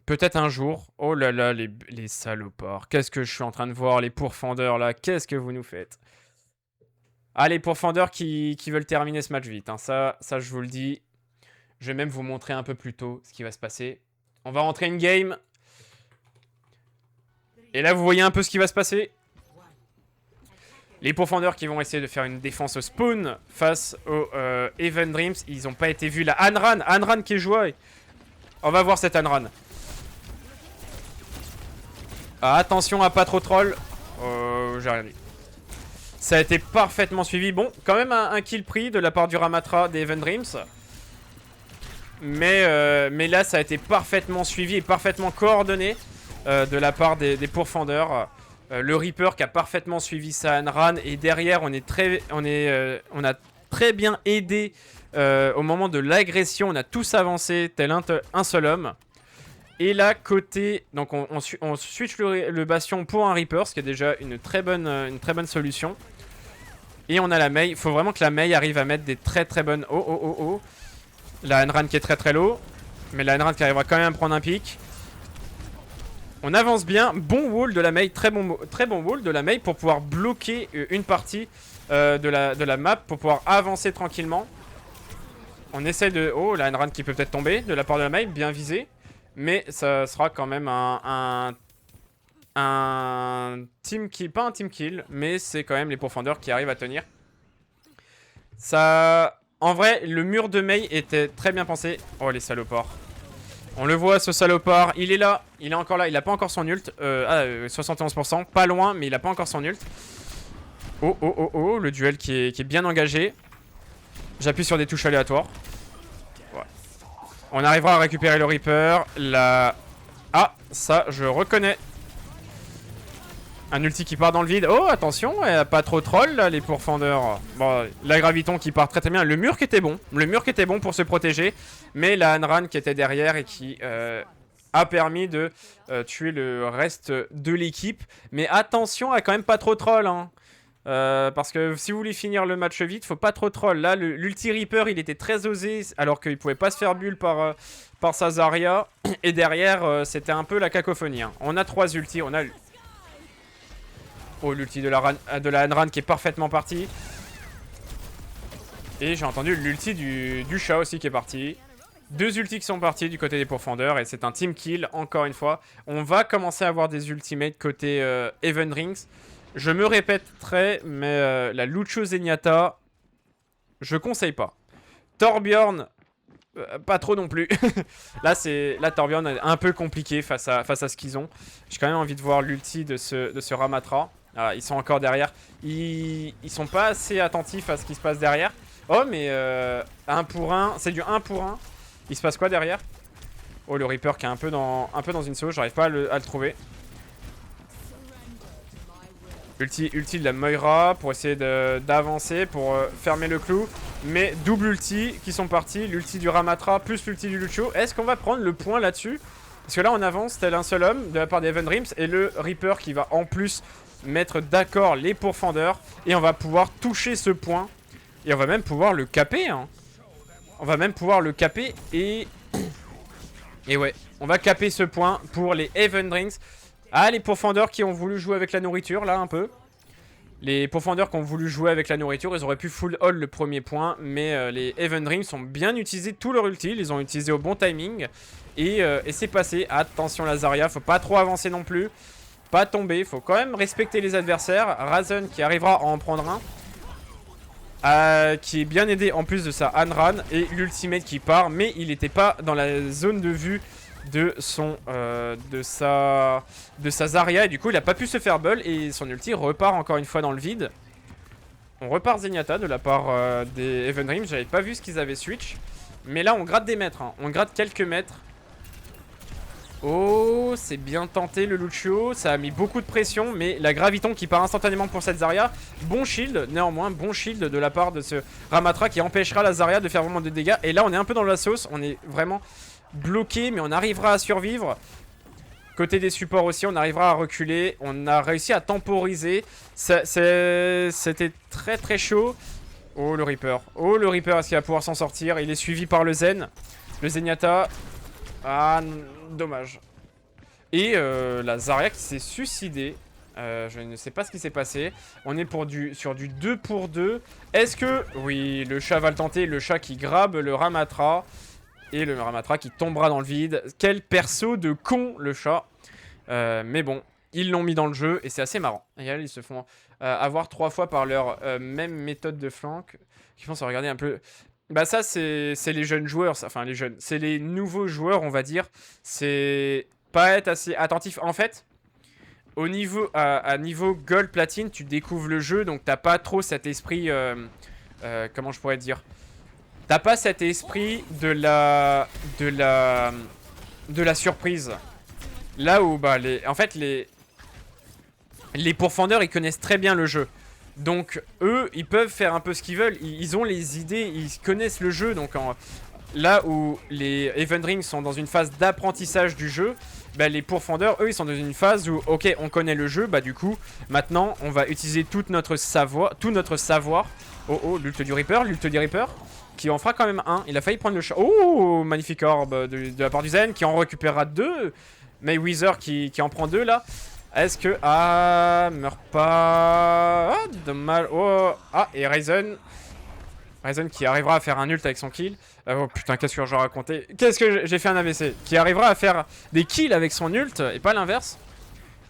Peut-être un jour. Oh là là, les salopards. Qu'est-ce que je suis en train de voir, les Pourfendeurs là. Qu'est-ce que vous nous faites? Ah, les Pourfendeurs qui veulent terminer ce match vite. Hein. Ça, je vous le dis. Je vais même vous montrer un peu plus tôt ce qui va se passer. On va rentrer une game. Et là, vous voyez un peu ce qui va se passer. Les Pourfendeurs qui vont essayer de faire une défense spawn face aux Even Dreams. Ils n'ont pas été vus là. Anran qui est joué. On va voir cette Anran. Ah, attention à pas trop troll. J'ai rien dit. Ça a été parfaitement suivi. Bon, quand même un kill pris de la part du Ramatra des Even Dreams. Mais là, ça a été parfaitement suivi et parfaitement coordonné de la part des Pourfendeurs. Le Reaper qui a parfaitement suivi sa Anran. Et derrière, on a très bien aidé au moment de l'agression. On a tous avancé tel un seul homme. Et là, côté... Donc, on switch le bastion pour un Reaper, ce qui est déjà une très bonne solution. Et on a la Mei. Il faut vraiment que la Mei arrive à mettre des très très bonnes... Oh. La Anran qui est très très low. Mais la Anran qui arrivera quand même à prendre un pic. On avance bien. Bon wall de la Mei. Très bon wall de la Mei pour pouvoir bloquer une partie de la map. Pour pouvoir avancer tranquillement. On essaie de... Oh, la Anran qui peut peut-être tomber de la part de la Mei. Bien visé. Mais ça sera quand même un team kill. Pas un team kill, mais c'est quand même les Pourfendeurs qui arrivent à tenir. Ça... En vrai, le mur de Mei était très bien pensé. Oh, les salopards. On le voit, ce salopard. Il est là. Il est encore là. Il a pas encore son ult. 71%. Pas loin, mais il a pas encore son ult. Oh. Le duel qui est bien engagé. J'appuie sur des touches aléatoires. Ouais. On arrivera à récupérer le Reaper. Ah, ça, je reconnais. Un ulti qui part dans le vide. Oh, attention, pas trop troll là, les Pourfendeurs. Bon, la Graviton qui part très très bien. Le mur qui était bon. Le mur qui était bon pour se protéger. Mais la Anran qui était derrière et qui a permis de tuer le reste de l'équipe. Mais attention à quand même pas trop troll. Hein. Parce que si vous voulez finir le match vite, faut pas trop troll. Là, l'ulti Reaper, il était très osé. Alors qu'il pouvait pas se faire bulle par sa Zarya. Et derrière, c'était un peu la cacophonie. Hein. On a 3 ultis. On a... Oh, l'ulti de la Anran qui est parfaitement parti. Et j'ai entendu l'ulti du chat aussi qui est parti. 2 ultis qui sont partis du côté des Pourfendeurs. Et c'est un team kill, encore une fois. On va commencer à avoir des ultimates côté Even Rings. Je me répéterai, mais la Lucio Zenyatta, je conseille pas. Torbjorn, pas trop non plus. Là, Torbjorn est un peu compliqué face à ce qu'ils ont. J'ai quand même envie de voir l'ulti de ce Ramatra. Ah, ils sont encore derrière. Ils sont pas assez attentifs à ce qui se passe derrière. Oh, mais 1 pour 1. C'est du 1 pour 1. Il se passe quoi derrière? Oh, le Reaper qui est un peu dans une sauce. J'arrive pas à le trouver. Ulti de la Moira pour essayer d'avancer, pour fermer le clou. Mais double ulti qui sont partis. L'ulti du Ramatra plus l'ulti du Lucio. Est-ce qu'on va prendre le point là-dessus? Parce que là, on avance tel un seul homme de la part des Even Dreams. Et le Reaper qui va en plus mettre d'accord les pourfendeurs. Et on va pouvoir toucher ce point. Et on va même pouvoir le caper. Hein. On va même pouvoir le caper. Et ouais, on va caper ce point pour les Heaven Drinks. Ah, les pourfendeurs qui ont voulu jouer avec la nourriture, là, un peu. Les pourfendeurs qui ont voulu jouer avec la nourriture, ils auraient pu full all le premier point. Mais les Heaven Drinks ont bien utilisé tout leur ulti. Ils ont utilisé au bon timing. Et c'est passé. Attention, Lazaria, faut pas trop avancer non plus. Pas tomber, faut quand même respecter les adversaires. Razen qui arrivera à en prendre un. Qui est bien aidé en plus de sa Anran. Et l'ultimate qui part. Mais il n'était pas dans la zone de vue de sa Zarya. Et du coup il a pas pu se faire bull. Et son ulti repart encore une fois dans le vide. On repart Zenyatta de la part des Heaven Dream. J'avais pas vu ce qu'ils avaient switch. Mais là on gratte des mètres. Hein. On gratte quelques mètres. Oh, c'est bien tenté le Lucio, ça a mis beaucoup de pression, mais la Graviton qui part instantanément pour cette Zarya. Bon shield, néanmoins, bon shield de la part de ce Ramatra qui empêchera la Zarya de faire vraiment de dégâts. Et là, on est un peu dans la sauce, on est vraiment bloqué, mais on arrivera à survivre. Côté des supports aussi, on arrivera à reculer, on a réussi à temporiser. C'était très très chaud. Oh, le Reaper, est-ce qu'il va pouvoir s'en sortir? Il est suivi par le Zen, le Zenyatta. Ah, dommage. Et la Zarya qui s'est suicidée. Je ne sais pas ce qui s'est passé. On est sur du 2 pour 2. Est-ce que... Oui, le chat va le tenter. Le chat qui grabe le Ramatra. Et le Ramatra qui tombera dans le vide. Quel perso de con, le chat. Mais bon, ils l'ont mis dans le jeu. Et c'est assez marrant. Regarde, ils se font avoir 3 fois par leur même méthode de flank. Qui font se regarder un peu... Bah ça c'est les jeunes joueurs, enfin les jeunes, c'est les nouveaux joueurs on va dire, c'est pas être assez attentif. En fait, au niveau, à niveau Gold Platine, tu découvres le jeu donc t'as pas trop cet esprit, comment je pourrais dire, t'as pas cet esprit de la surprise. Là où bah en fait les pourfendeurs ils connaissent très bien le jeu. Donc eux, ils peuvent faire un peu ce qu'ils veulent, ils ont les idées, ils connaissent le jeu. Donc là où les Heaven Rings sont dans une phase d'apprentissage du jeu, bah, les pourfendeurs, eux, ils sont dans une phase où, ok, on connaît le jeu, bah du coup, maintenant, on va utiliser tout notre savoir. Oh, oh, l'ult du Reaper, qui en fera quand même un. Il a failli prendre le chat. Oh, magnifique orbe de la part du Zen, qui en récupérera 2. Mayweather qui en prend 2 là. Est-ce que... Ah, meurt pas... Ah, dommage. Oh, ah, et Ryzen qui arrivera à faire un ult avec son kill. Oh putain, qu'est-ce que je racontais? Qu'est-ce que j'ai fait un AVC? Qui arrivera à faire des kills avec son ult et pas l'inverse.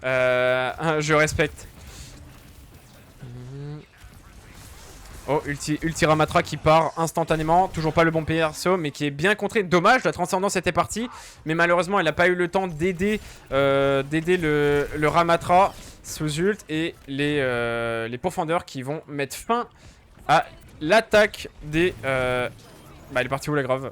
Je respecte. Oh, ulti Ramatra qui part instantanément. Toujours pas le bon perso, mais qui est bien contré. Dommage, la transcendance était partie. Mais malheureusement, elle n'a pas eu le temps d'aider le Ramatra sous ult. Et les pourfendeurs qui vont mettre fin à l'attaque des... Bah, elle est partie où la grave?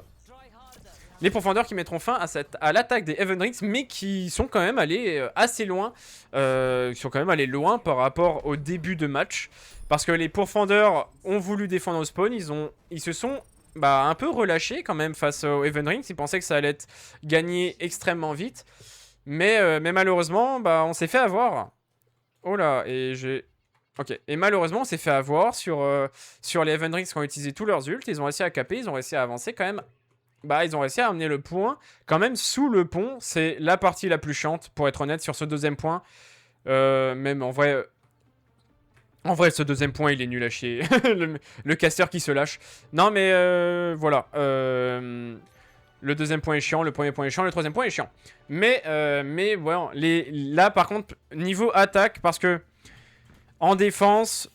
Les pourfendeurs qui mettront fin à l'attaque des Heaven Rings, mais qui sont quand même allés assez loin. Qui sont quand même allés loin par rapport au début de match. Parce que les pourfendeurs ont voulu défendre au spawn, ils se sont un peu relâchés quand même face aux Heaven Rings. Ils pensaient que ça allait être gagné extrêmement vite. Mais malheureusement, on s'est fait avoir. Oh là, et j'ai... Ok, et malheureusement, on s'est fait avoir sur les Heaven Rings qui ont utilisé tous leurs ults. Ils ont réussi à caper, ils ont réussi à avancer quand même. Ils ont réussi à amener le point quand même sous le pont. C'est la partie la plus chiante, pour être honnête, sur ce deuxième point. Même en vrai... En vrai, ce deuxième point, il est nul à chier. le caster qui se lâche. Non, mais voilà. Le deuxième point est chiant, le premier point est chiant, le troisième point est chiant. Mais voilà, là, par contre, niveau attaque, parce que en défense,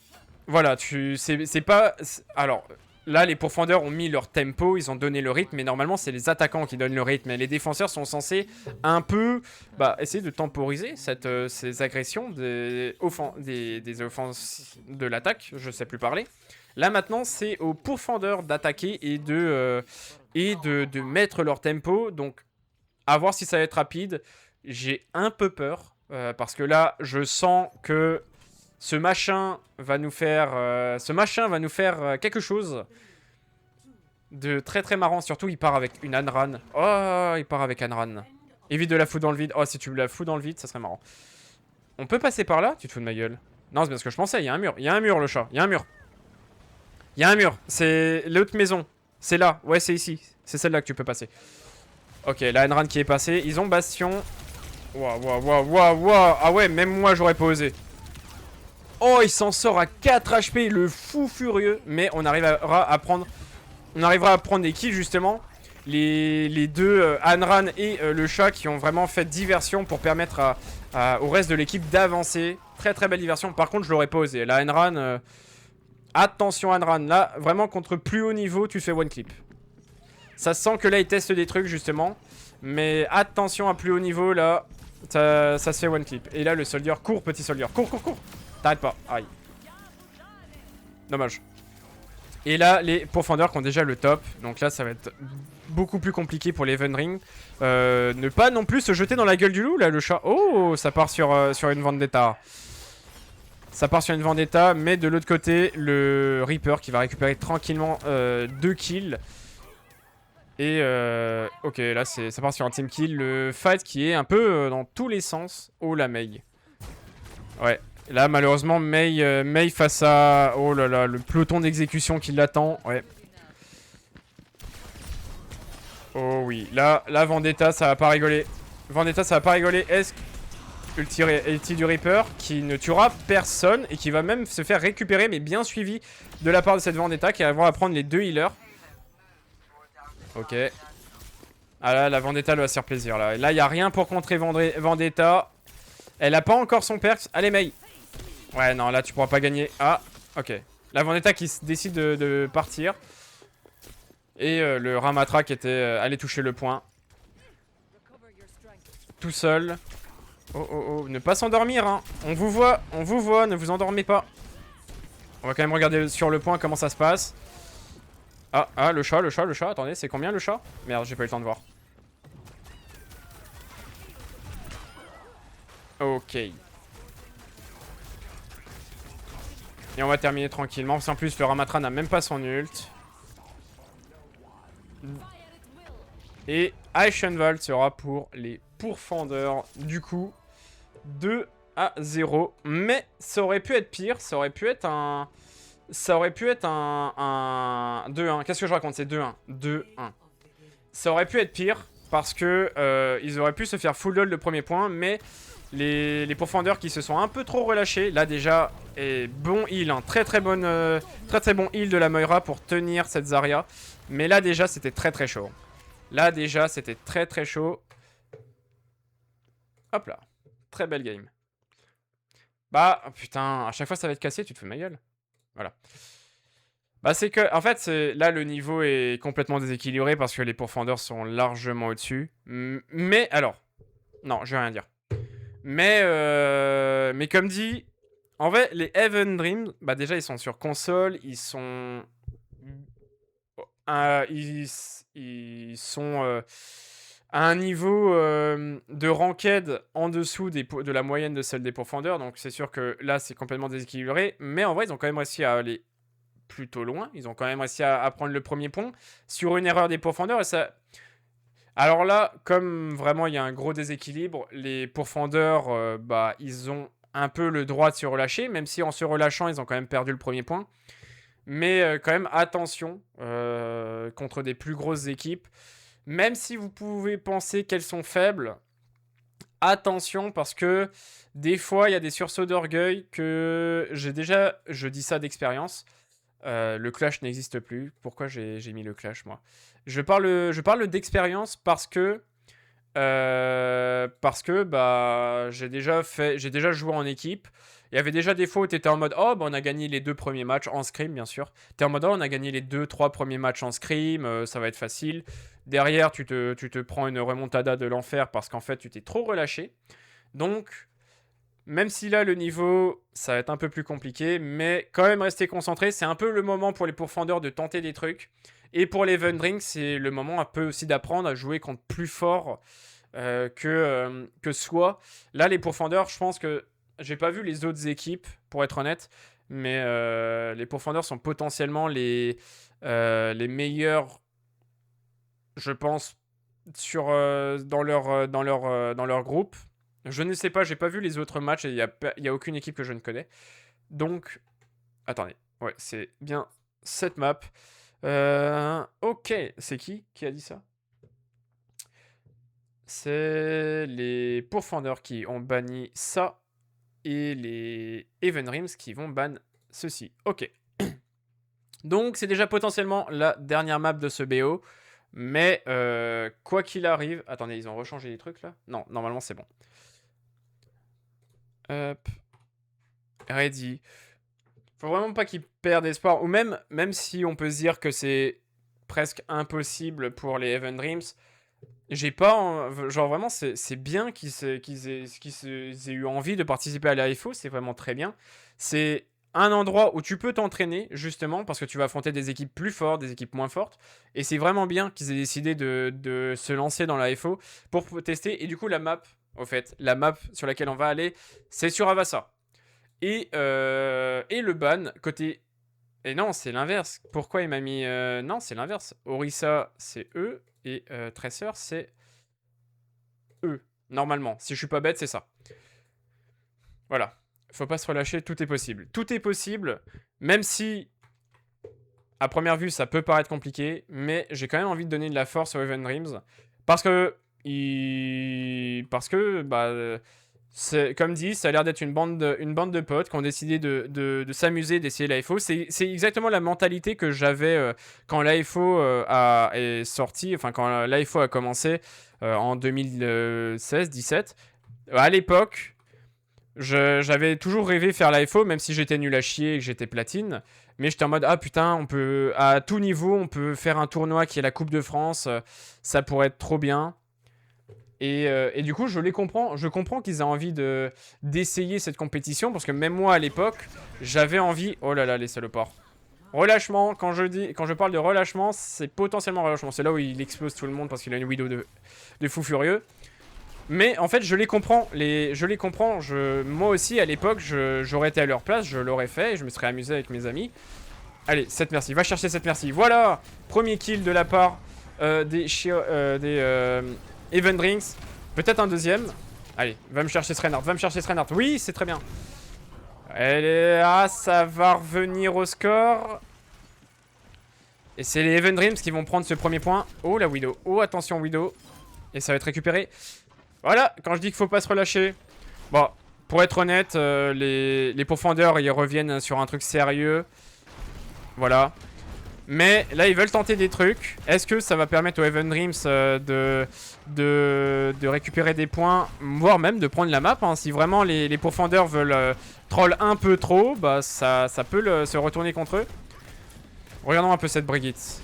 voilà, c'est pas... Alors, là, les pourfendeurs ont mis leur tempo, ils ont donné le rythme, mais normalement, c'est les attaquants qui donnent le rythme. Et les défenseurs sont censés un peu essayer de temporiser ces agressions des offenses de l'attaque, je sais plus parler. Là, maintenant, c'est aux pourfendeurs d'attaquer et de mettre leur tempo. Donc, à voir si ça va être rapide. J'ai un peu peur, parce que là, je sens que... Ce machin va nous faire quelque chose de très très marrant. Surtout, il part avec une Anran. Oh, il part avec Anran. Évite de la foutre dans le vide. Oh, si tu me la fous dans le vide, ça serait marrant. On peut passer par là? Tu te fous de ma gueule. Non, c'est parce que je pensais, il y a un mur. Il y a un mur, le chat. Il y a un mur. Il y a un mur. C'est l'autre maison. C'est là. Ouais, c'est ici. C'est celle-là que tu peux passer. Ok, la Enran qui est passée. Ils ont Bastion. Waouh, waouh, waouh, waouh, waouh. Ah ouais, même moi, j'aurais pas osé. Oh, il s'en sort à 4 HP, le fou furieux. Mais on arrivera à prendre... On arrivera à prendre des kills, justement. Les deux, Anran et le chat, qui ont vraiment fait diversion pour permettre au reste de l'équipe d'avancer. Très très belle diversion. Par contre, je l'aurais pas osé. La Anran... attention Anran, là, vraiment contre plus haut niveau, tu fais one clip. Ça sent que là, il teste des trucs, justement. Mais attention à plus haut niveau, là, ça se fait one clip. Et là, le soldier, cours, petit soldier, cours, cours, cours. T'arrêtes pas, aïe. Dommage. Et là, les pourfendeurs qui ont déjà le top. Donc là, ça va être beaucoup plus compliqué pour les Even Ring. Ne pas non plus se jeter dans la gueule du loup, là, le chat. Oh, ça part sur une vendetta. Ça part sur une vendetta, mais de l'autre côté, le Reaper qui va récupérer tranquillement 2 kills. Et ok, là ça part sur un team kill. Le fight qui est un peu dans tous les sens. Oh la Mei. Ouais, là malheureusement Mei face à... Oh là là, le peloton d'exécution qui l'attend. Ouais. Oh oui, là Vendetta ça va pas rigoler. Vendetta ça va pas rigoler. Est-ce ulti du Reaper qui ne tuera personne et qui va même se faire récupérer, mais bien suivi de la part de cette Vendetta qui va avoir à prendre les 2 healers. Ok. Ah là, la Vendetta lui va se faire plaisir là. Là, il n'y a rien pour contrer Vendetta. Elle a pas encore son perks. Allez, Mei. Ouais, non, là, tu pourras pas gagner. Ah, ok. La Vendetta qui décide de partir. Et le Ramatra qui était allé toucher le point. Tout seul. Oh, oh, oh. Ne pas s'endormir, hein. On vous voit, ne vous endormez pas. On va quand même regarder sur le point comment ça se passe. Ah, le chat. Attendez, c'est combien le chat? Merde, j'ai pas eu le temps de voir. Ok. Et on va terminer tranquillement. Parce qu'en plus, le Ramatra n'a même pas son ult. Et Eichenwald sera pour les pourfendeurs. Du coup, 2-0. Mais ça aurait pu être pire. Ça aurait pu être un 2-1. Qu'est-ce que je raconte? C'est 2-1. 2-1. Ça aurait pu être pire. Parce que ils auraient pu se faire full doll le premier point. Mais les pourfendeurs qui se sont un peu trop relâchés. Là déjà, et bon heal. Hein. Très très bon heal de la Moira pour tenir cette Zarya. Mais là déjà, c'était très très chaud. Là déjà, c'était très très chaud. Hop là. Très belle game. Bah, putain, à chaque fois ça va être cassé, tu te fous de ma gueule. Voilà. Bah, c'est que, en fait, là, le niveau est complètement déséquilibré parce que les pourfendeurs sont largement au-dessus. Mais, alors, non, je vais rien dire. Mais comme dit, en fait, les Heaven Dreams, bah, déjà, ils sont sur console, ils sont... ils sont à un niveau de ranked en dessous de la moyenne de celle des pourfendeurs. Donc, c'est sûr que là, c'est complètement déséquilibré. Mais en vrai, ils ont quand même réussi à aller plutôt loin. Ils ont quand même réussi à prendre le premier point sur une erreur des pourfendeurs. Et ça... Alors là, comme vraiment il y a un gros déséquilibre, les pourfendeurs, bah, ils ont un peu le droit de se relâcher, même si en se relâchant, ils ont quand même perdu le premier point. Mais quand même, attention contre des plus grosses équipes. Même si vous pouvez penser qu'elles sont faibles, attention parce que des fois, il y a des sursauts d'orgueil que je dis ça d'expérience. Le clash n'existe plus. Pourquoi j'ai mis le clash, moi? Je parle d'expérience parce que bah, j'ai déjà joué en équipe. Il y avait déjà des fois où tu étais en mode oh bah on a gagné les 2 premiers matchs en scrim, bien sûr. Tu es en mode oh on a gagné les 2-3 premiers matchs en scrim, ça va être facile. Derrière tu te prends une remontada de l'enfer parce qu'en fait tu t'es trop relâché. Donc même si là le niveau ça va être un peu plus compliqué, mais quand même rester concentré. C'est un peu le moment pour les pourfendeurs de tenter des trucs. Et pour les Vendring, c'est le moment un peu aussi d'apprendre à jouer contre plus fort que soi. Là les pourfendeurs, je pense que j'ai pas vu les autres équipes pour être honnête, mais les pourfendeurs sont potentiellement les meilleurs, je pense, dans leur groupe. Je ne sais pas, j'ai pas vu les autres matchs et il y a aucune équipe que je ne connais. Donc, attendez. Ouais, c'est bien cette map. Ok, c'est qui a dit ça? C'est les pourfendeurs qui ont banni ça et les Even Rims qui vont ban ceci. Ok. Donc, c'est déjà potentiellement la dernière map de ce BO. Mais quoi qu'il arrive... Attendez, ils ont rechangé les trucs là? Non, normalement c'est bon. Hop. Ready. Faut vraiment pas qu'ils perdent espoir. Ou même si on peut se dire que c'est presque impossible pour les Even Dreams, j'ai pas... Genre vraiment, c'est bien qu'ils aient eu envie de participer à l'AFO. C'est vraiment très bien. C'est un endroit où tu peux t'entraîner, justement, parce que tu vas affronter des équipes plus fortes, des équipes moins fortes. Et c'est vraiment bien qu'ils aient décidé de se lancer dans l'AFO pour tester. Et du coup, la map, au fait, la map sur laquelle on va aller, c'est sur Avassa. Et le ban, côté... Et non, c'est l'inverse. Pourquoi il m'a mis... Non, c'est l'inverse. Orisa, c'est E. Et Tracer, c'est E. Normalement. Si je suis pas bête, c'est ça. Voilà. Faut pas se relâcher, tout est possible. Tout est possible, même si... À première vue, ça peut paraître compliqué. Mais j'ai quand même envie de donner de la force aux Even Dreams. Parce que... bah... Comme dit, ça a l'air d'être une bande de potes qui ont décidé de s'amuser, d'essayer l'AFO. C'est exactement la mentalité que j'avais quand l'AFO est sorti, enfin quand l'AFO a commencé en 2016-17. À l'époque, j'avais toujours rêvé faire l'AFO, même si j'étais nul à chier et que j'étais platine. Mais j'étais en mode, ah putain, on peut, à tout niveau, on peut faire un tournoi qui est la Coupe de France. Ça pourrait être trop bien. Et du coup, je comprends qu'ils aient envie d'essayer cette compétition, parce que même moi, à l'époque, j'avais envie... Oh là là, les salopards. Relâchement, quand je parle de relâchement, c'est potentiellement relâchement. C'est là où il explose tout le monde, parce qu'il a une widow de fou furieux. Mais en fait, je les comprends. Moi aussi, à l'époque, j'aurais été à leur place, je l'aurais fait, et je me serais amusé avec mes amis. Allez, cette merci. Va chercher cette merci. Voilà. Premier kill de la part des Even Drinks. Peut-être un deuxième. Allez, va me chercher ce Reinhardt. Va me chercher ce Reinhardt. Oui, c'est très bien. Ah, ça va revenir au score. Et c'est les Even Dreams qui vont prendre ce premier point. Oh, la Widow. Oh, attention, Widow. Et ça va être récupéré. Voilà, quand je dis qu'il faut pas se relâcher. Bon, pour être honnête, les pourfendeurs, ils reviennent sur un truc sérieux. Voilà. Mais là, ils veulent tenter des trucs. Est-ce que ça va permettre aux Even Dreams de récupérer des points, voire même de prendre la map, hein. Si vraiment les pourfendeurs veulent troll un peu trop, bah ça peut se retourner contre eux. Regardons un peu cette Brigitte.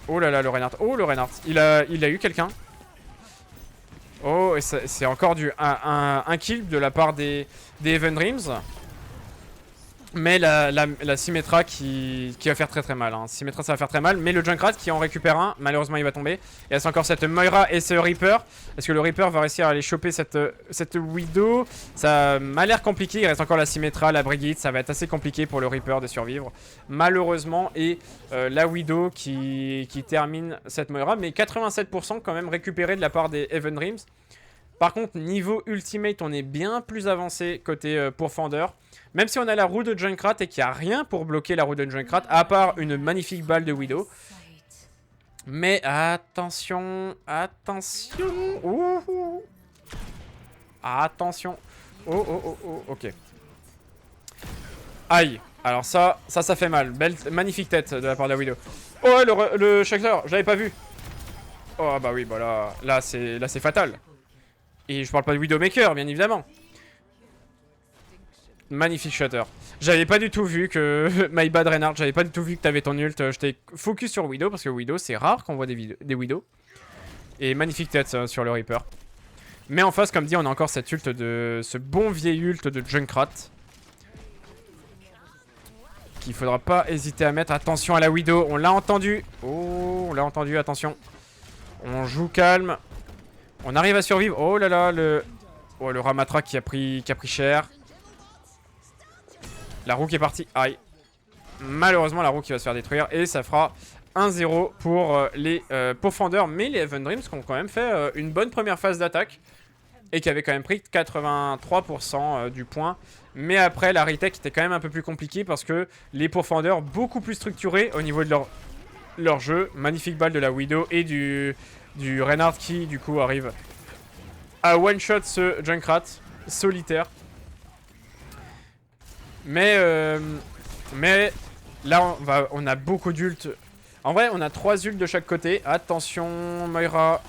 Oh là là, le Reinhardt. Oh, le Reinhardt. Il a eu quelqu'un. Oh, et c'est encore un kill de la part des Even Dreams. Mais la Symmetra qui va faire très très mal, hein. Symmetra, ça va faire très mal. Mais le Junkrat qui en récupère un, malheureusement il va tomber. Et là c'est encore cette Moira et ce Reaper. Est-ce que le Reaper va réussir à aller choper cette Widow? Ça m'a l'air compliqué. Il reste encore la Symmetra, la Brigitte. Ça va être assez compliqué pour le Reaper de survivre, malheureusement. Et la Widow qui termine cette Moira. Mais 87% quand même récupéré de la part des Even Dreams. Par contre, niveau ultimate, on est bien plus avancé côté pourfender. Même si on a la roue de Junkrat et qu'il n'y a rien pour bloquer la roue de Junkrat, à part une magnifique balle de Widow. Mais attention, attention. Ouh. Attention. Oh, oh, oh, oh, ok. Aïe. Alors ça fait mal. Belle, magnifique tête de la part de la Widow. Oh, le Shatter, je l'avais pas vu. Oh, bah oui, bah là c'est fatal. Et je parle pas de Widowmaker, bien évidemment. Magnifique Shatter. J'avais pas du tout vu que... My bad Reinhardt, j'avais pas du tout vu que t'avais ton ult. J'étais focus sur Widow, parce que Widow, c'est rare qu'on voit des Widow. Et magnifique tête sur le Reaper. Mais en face, comme dit, on a encore cette ult de... Ce bon vieil ult de Junkrat. Qu'il faudra pas hésiter à mettre. Attention à la Widow, on l'a entendu. Oh, on l'a entendu, attention. On joue calme. On arrive à survivre. Oh là là, le Ramatra qui a pris cher. La roue qui est partie. Aïe. Malheureusement, la roue qui va se faire détruire. Et ça fera 1-0 pour les pourfendeurs. Mais les Even Dreams qui ont quand même fait une bonne première phase d'attaque. et qui avait quand même pris 83% du point. Mais après, la retake était quand même un peu plus compliquée parce que les pourfendeurs beaucoup plus structurés au niveau de leur jeu. Magnifique balle de la Widow et du Reinhardt qui du coup arrive à one-shot ce Junkrat solitaire. Mais là, on a beaucoup d'ults. En vrai, on a 3 ults de chaque côté. Attention, Moira.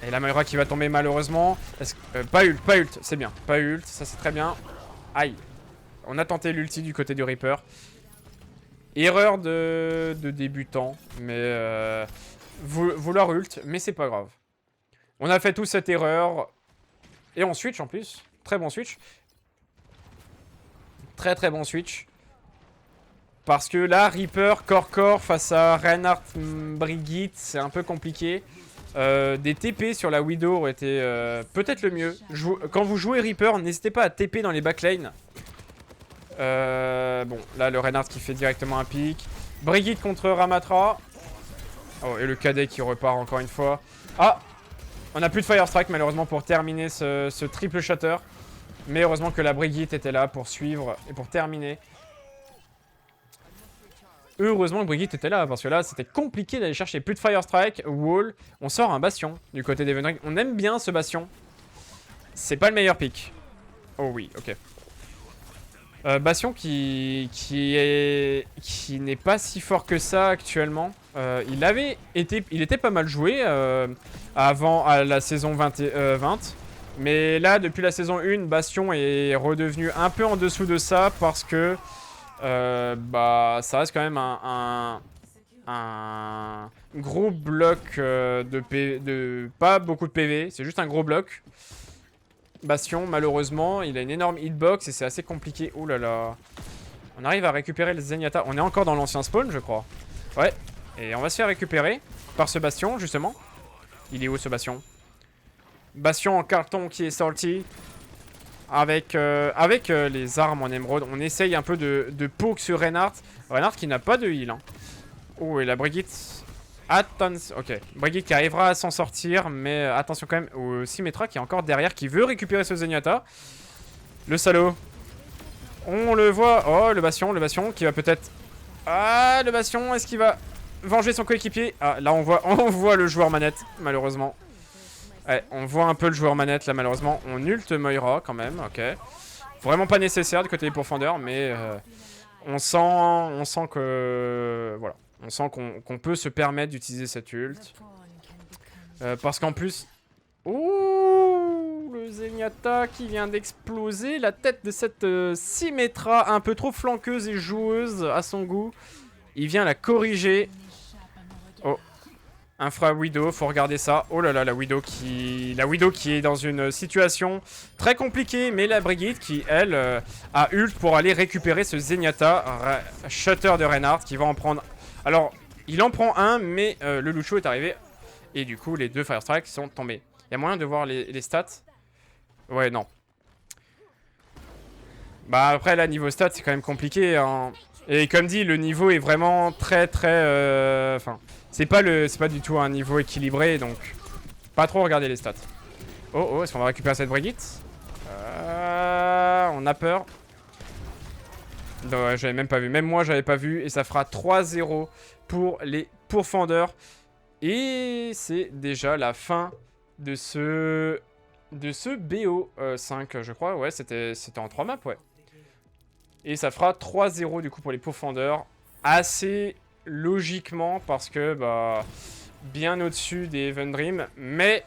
Et la Moira qui va tomber malheureusement. Pas ult, c'est bien. Pas ult, ça c'est très bien. Aïe. On a tenté l'ulti du côté du Reaper. Erreur de débutant. Mais vouloir ult, mais c'est pas grave. On a fait tous cette erreur. Et on switch en plus. Très bon switch. Très très bon switch. Parce que là, Reaper, corps face à Reinhardt, Brigitte, c'est un peu compliqué. Des TP sur la Widow auraient été peut-être le mieux. Quand vous jouez Reaper, n'hésitez pas à TP dans les backlines. Bon, là, le Reinhardt qui fait directement un pick. Brigitte contre Ramatra. Oh, et le cadet qui repart encore une fois. Ah, on n'a plus de Fire Strike malheureusement pour terminer ce triple shatter. Mais heureusement que la Brigitte était là pour suivre et pour terminer. Heureusement que Brigitte était là, parce que là, c'était compliqué d'aller chercher plus de Fire Strike, Wall. On sort un Bastion du côté des Venring. On aime bien ce Bastion. C'est pas le meilleur pick. Oh oui, ok. Bastion qui n'est pas si fort que ça actuellement. Il était pas mal joué avant à la saison 20. Mais là, depuis la saison 1, Bastion est redevenu un peu en dessous de ça parce que ça reste quand même un gros bloc de pas beaucoup de PV, c'est juste un gros bloc. Bastion, malheureusement, il a une énorme hitbox et c'est assez compliqué. Oh là là. On arrive à récupérer le Zenyatta. On est encore dans l'ancien spawn, je crois. Ouais. Et on va se faire récupérer par ce Bastion, justement. Il est où ce Bastion? Bastion en carton qui est sorti. Avec les armes en émeraude, on essaye un peu de poke sur Reinhardt. Reinhardt qui n'a pas de heal. Hein. Oh, et la Brigitte. Attention. Ok. Brigitte qui arrivera à s'en sortir. Mais attention quand même au Symmetra qui est encore derrière. Qui veut récupérer ce Zenyatta. Le salaud. On le voit. Oh, le Bastion qui va peut-être. Ah, le Bastion. Est-ce qu'il va venger son coéquipier? Ah, là, on voit le joueur manette, malheureusement. Ouais, on voit un peu le joueur manette là malheureusement. On ulte Moira quand même, ok. Vraiment pas nécessaire du côté des pourfendeurs, mais on sent que voilà, on sent qu'on peut se permettre d'utiliser cette ult. Parce qu'en plus, ouh, le Zenyatta qui vient d'exploser la tête de cette Symmetra un peu trop flanqueuse et joueuse à son goût. Il vient la corriger. Oh. Infra Widow, faut regarder ça. Oh là là, la Widow qui est dans une situation très compliquée. Mais la Brigitte qui, elle, a ult pour aller récupérer ce Zenyatta. Shutter de Reinhardt qui va en prendre... Alors, il en prend un, mais le Lucio est arrivé. Et du coup, les deux Fire Strike sont tombés. Il y a moyen de voir les stats? Ouais, non. Bah après, là, niveau stats, c'est quand même compliqué. Hein. Et comme dit, le niveau est vraiment très... Enfin... C'est pas du tout un niveau équilibré, donc pas trop regarder les stats. Oh, est-ce qu'on va récupérer cette Brigitte? On a peur. Non, j'avais même pas vu. Même moi, j'avais pas vu. Et ça fera 3-0 pour les pourfendeurs. Et c'est déjà la fin de ce BO5, je crois. Ouais, c'était en 3 maps, ouais. Et ça fera 3-0 du coup pour les pourfendeurs. Assez... logiquement parce que bien au-dessus des Even Dream, mais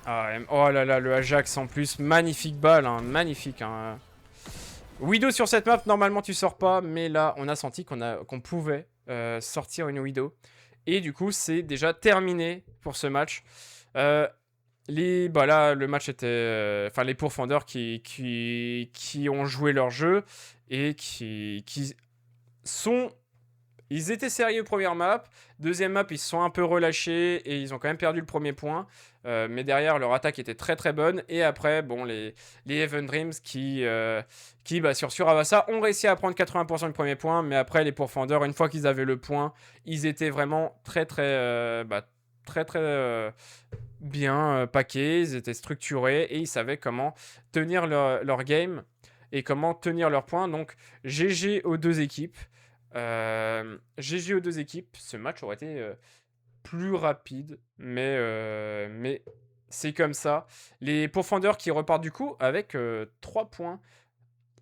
oh là là, le Ajax en plus, magnifique balle, hein, magnifique. Hein. Widow sur cette map, normalement tu sors pas, mais là on a senti qu'on pouvait sortir une Widow. Et du coup c'est déjà terminé pour ce match. Là le match était, enfin les pourfendeurs qui ont joué leur jeu et qui sont... Ils étaient sérieux première map, deuxième map ils se sont un peu relâchés et ils ont quand même perdu le premier point. Mais derrière leur attaque était très très bonne. Et après bon les Even Dreams qui sur Suravasa ont réussi à prendre 80% du premier point. Mais après les pourfendeurs une fois qu'ils avaient le point, ils étaient vraiment très très très bien packés, ils étaient structurés et ils savaient comment tenir leur game et comment tenir leurs points. Donc GG aux deux équipes. GG aux deux équipes. Ce match aurait été plus rapide, mais c'est comme ça. Les pourfendeurs qui repartent du coup avec 3 points.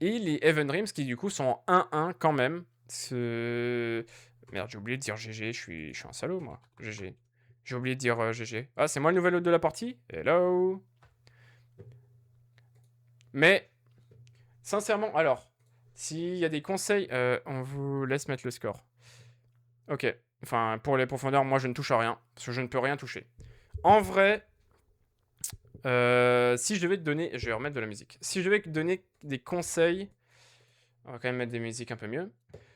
Et les Even Dreams qui du coup sont en 1-1 quand même. Merde, j'ai oublié de dire GG, je suis un salaud moi. GG. J'ai oublié de dire GG. Ah, c'est moi le nouvel hôte de la partie? Hello. Mais, sincèrement, alors, s'il y a des conseils, on vous laisse mettre le score. Ok. Enfin, pour les profondeurs, moi je ne touche à rien. Parce que je ne peux rien toucher. En vrai, si je devais te donner... Je vais remettre de la musique. Si je devais te donner des conseils... On va quand même mettre des musiques un peu mieux.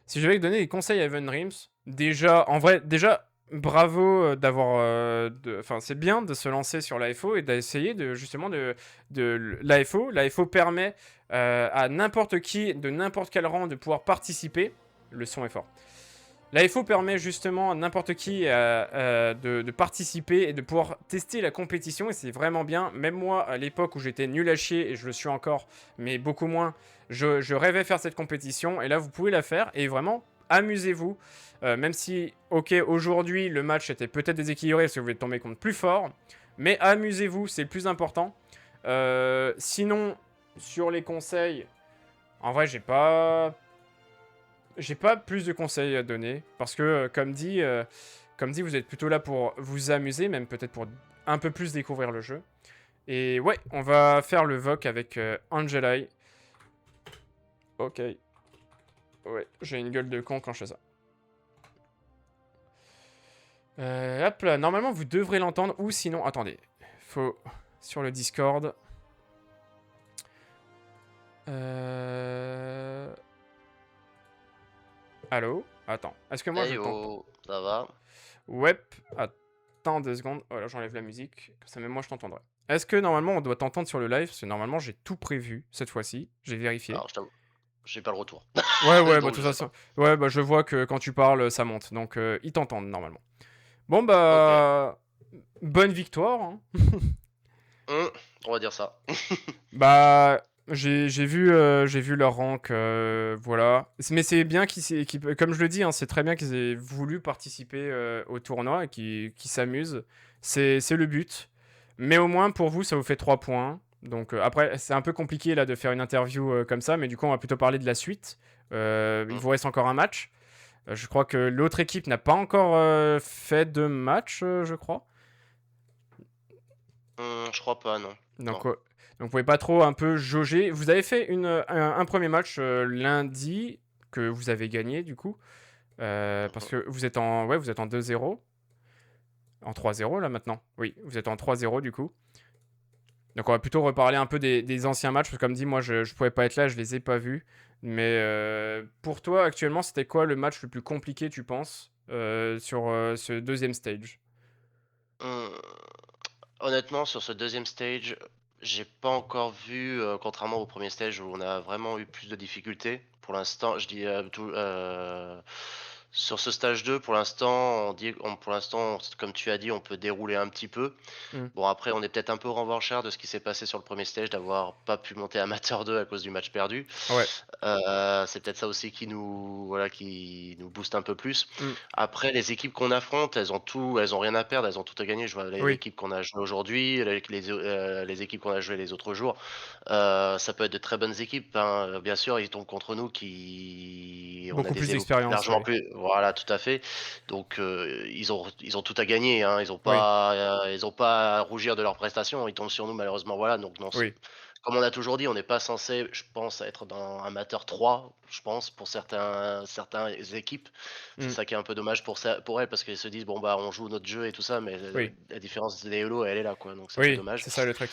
Si je devais te donner des conseils à Even Dreams, déjà, en vrai, déjà, bravo d'avoir... Enfin, c'est bien de se lancer sur l'AFO et d'essayer justement de l'AFO. L'AFO permet à n'importe qui, de n'importe quel rang, de pouvoir participer. Le son est fort. L'AFO permet justement à n'importe qui de participer et de pouvoir tester la compétition et c'est vraiment bien. Même moi, à l'époque où j'étais nul à chier, et je le suis encore, mais beaucoup moins, je rêvais faire cette compétition et là vous pouvez la faire et vraiment amusez-vous. Même si, ok, aujourd'hui le match était peut-être déséquilibré parce que vous êtes tombé contre plus fort, mais amusez-vous, c'est le plus important. Sinon, sur les conseils, en vrai j'ai pas plus de conseils à donner parce que, comme dit, vous êtes plutôt là pour vous amuser, même peut-être pour un peu plus découvrir le jeu. Et ouais, on va faire le VOC avec Angelai. Ok. Ouais, j'ai une gueule de con quand je fais ça. Hop là, normalement vous devrez l'entendre ou sinon, attendez, faut sur le Discord. Allô? Attends, est-ce que moi Hey je t'entends? oh, ça va? Ouais, attends 2 secondes. Voilà, j'enlève la musique. Comme ça, même moi, je t'entendrai. Est-ce que normalement, on doit t'entendre sur le live? Parce que normalement, j'ai tout prévu cette fois-ci. J'ai vérifié. Alors, je t'avoue, j'ai pas le retour. Ouais, ouais, bah, de Donc, toute je sais pas. façon. Ouais, bah, je vois que quand tu parles, ça monte. Donc, ils t'entendent normalement. Bon, Ok. bah. Bonne victoire, hein. Hum, on va dire ça. Bah. J'ai vu leur rank, voilà. Mais c'est bien comme je le dis, hein, c'est très bien qu'ils aient voulu participer au tournoi et qu'ils s'amusent. C'est le but. Mais au moins, pour vous, ça vous fait 3 points. Donc après, c'est un peu compliqué là de faire une interview comme ça, mais du coup, on va plutôt parler de la suite. Il Hum, vous reste encore un match. Je crois que l'autre équipe n'a pas encore fait de match, je crois. je crois pas, non. Non. Donc, vous pouvez pas trop un peu jauger. Vous avez fait un premier match lundi que vous avez gagné du coup. Parce Mhm. que vous êtes en 2-0. En 3-0 là maintenant. Oui, vous êtes en 3-0 du coup. Donc on va plutôt reparler un peu des anciens matchs. Parce que comme dit, moi je pouvais pas être là, je les ai pas vus. Mais pour toi actuellement, c'était quoi le match le plus compliqué, tu penses, sur ce deuxième stage? Hum, Honnêtement, sur ce deuxième stage, j'ai pas encore vu, contrairement au premier stage où on a vraiment eu plus de difficultés. Pour l'instant, je dis sur ce stage 2, pour l'instant, pour l'instant, comme tu as dit, on peut dérouler un petit peu. Hmm. Bon, après, on est peut-être un peu revanchard de ce qui s'est passé sur le premier stage, d'avoir pas pu monter amateur 2 à cause du match perdu. Ouais. C'est peut-être ça aussi qui nous booste un peu plus. Hmm. Après, les équipes qu'on affronte, elles ont rien à perdre, elles ont tout à gagner. Je vois Oui. l'équipe qu'on a joué aujourd'hui, les équipes qu'on a joué les autres jours. Ça peut être de très bonnes équipes, hein. Bien sûr, ils tombent contre nous on a Beaucoup plus des égos d'expérience, largement ouais. plus, voilà, tout à fait. Donc, ils ont tout à gagner, hein. Oui. Ils ont pas à rougir de leurs prestations. Ils tombent sur nous malheureusement, voilà. Donc non, Oui. comme on a toujours dit, on n'est pas censé, je pense, être dans amateur 3, je pense, pour certaines équipes. C'est Hmm. ça qui est un peu dommage pour elles, parce qu'elles se disent, bon, bah, on joue notre jeu et tout ça, mais Oui. la différence des Elo, elle est là, quoi. Donc c'est un peu Oui, dommage. c'est ça le truc.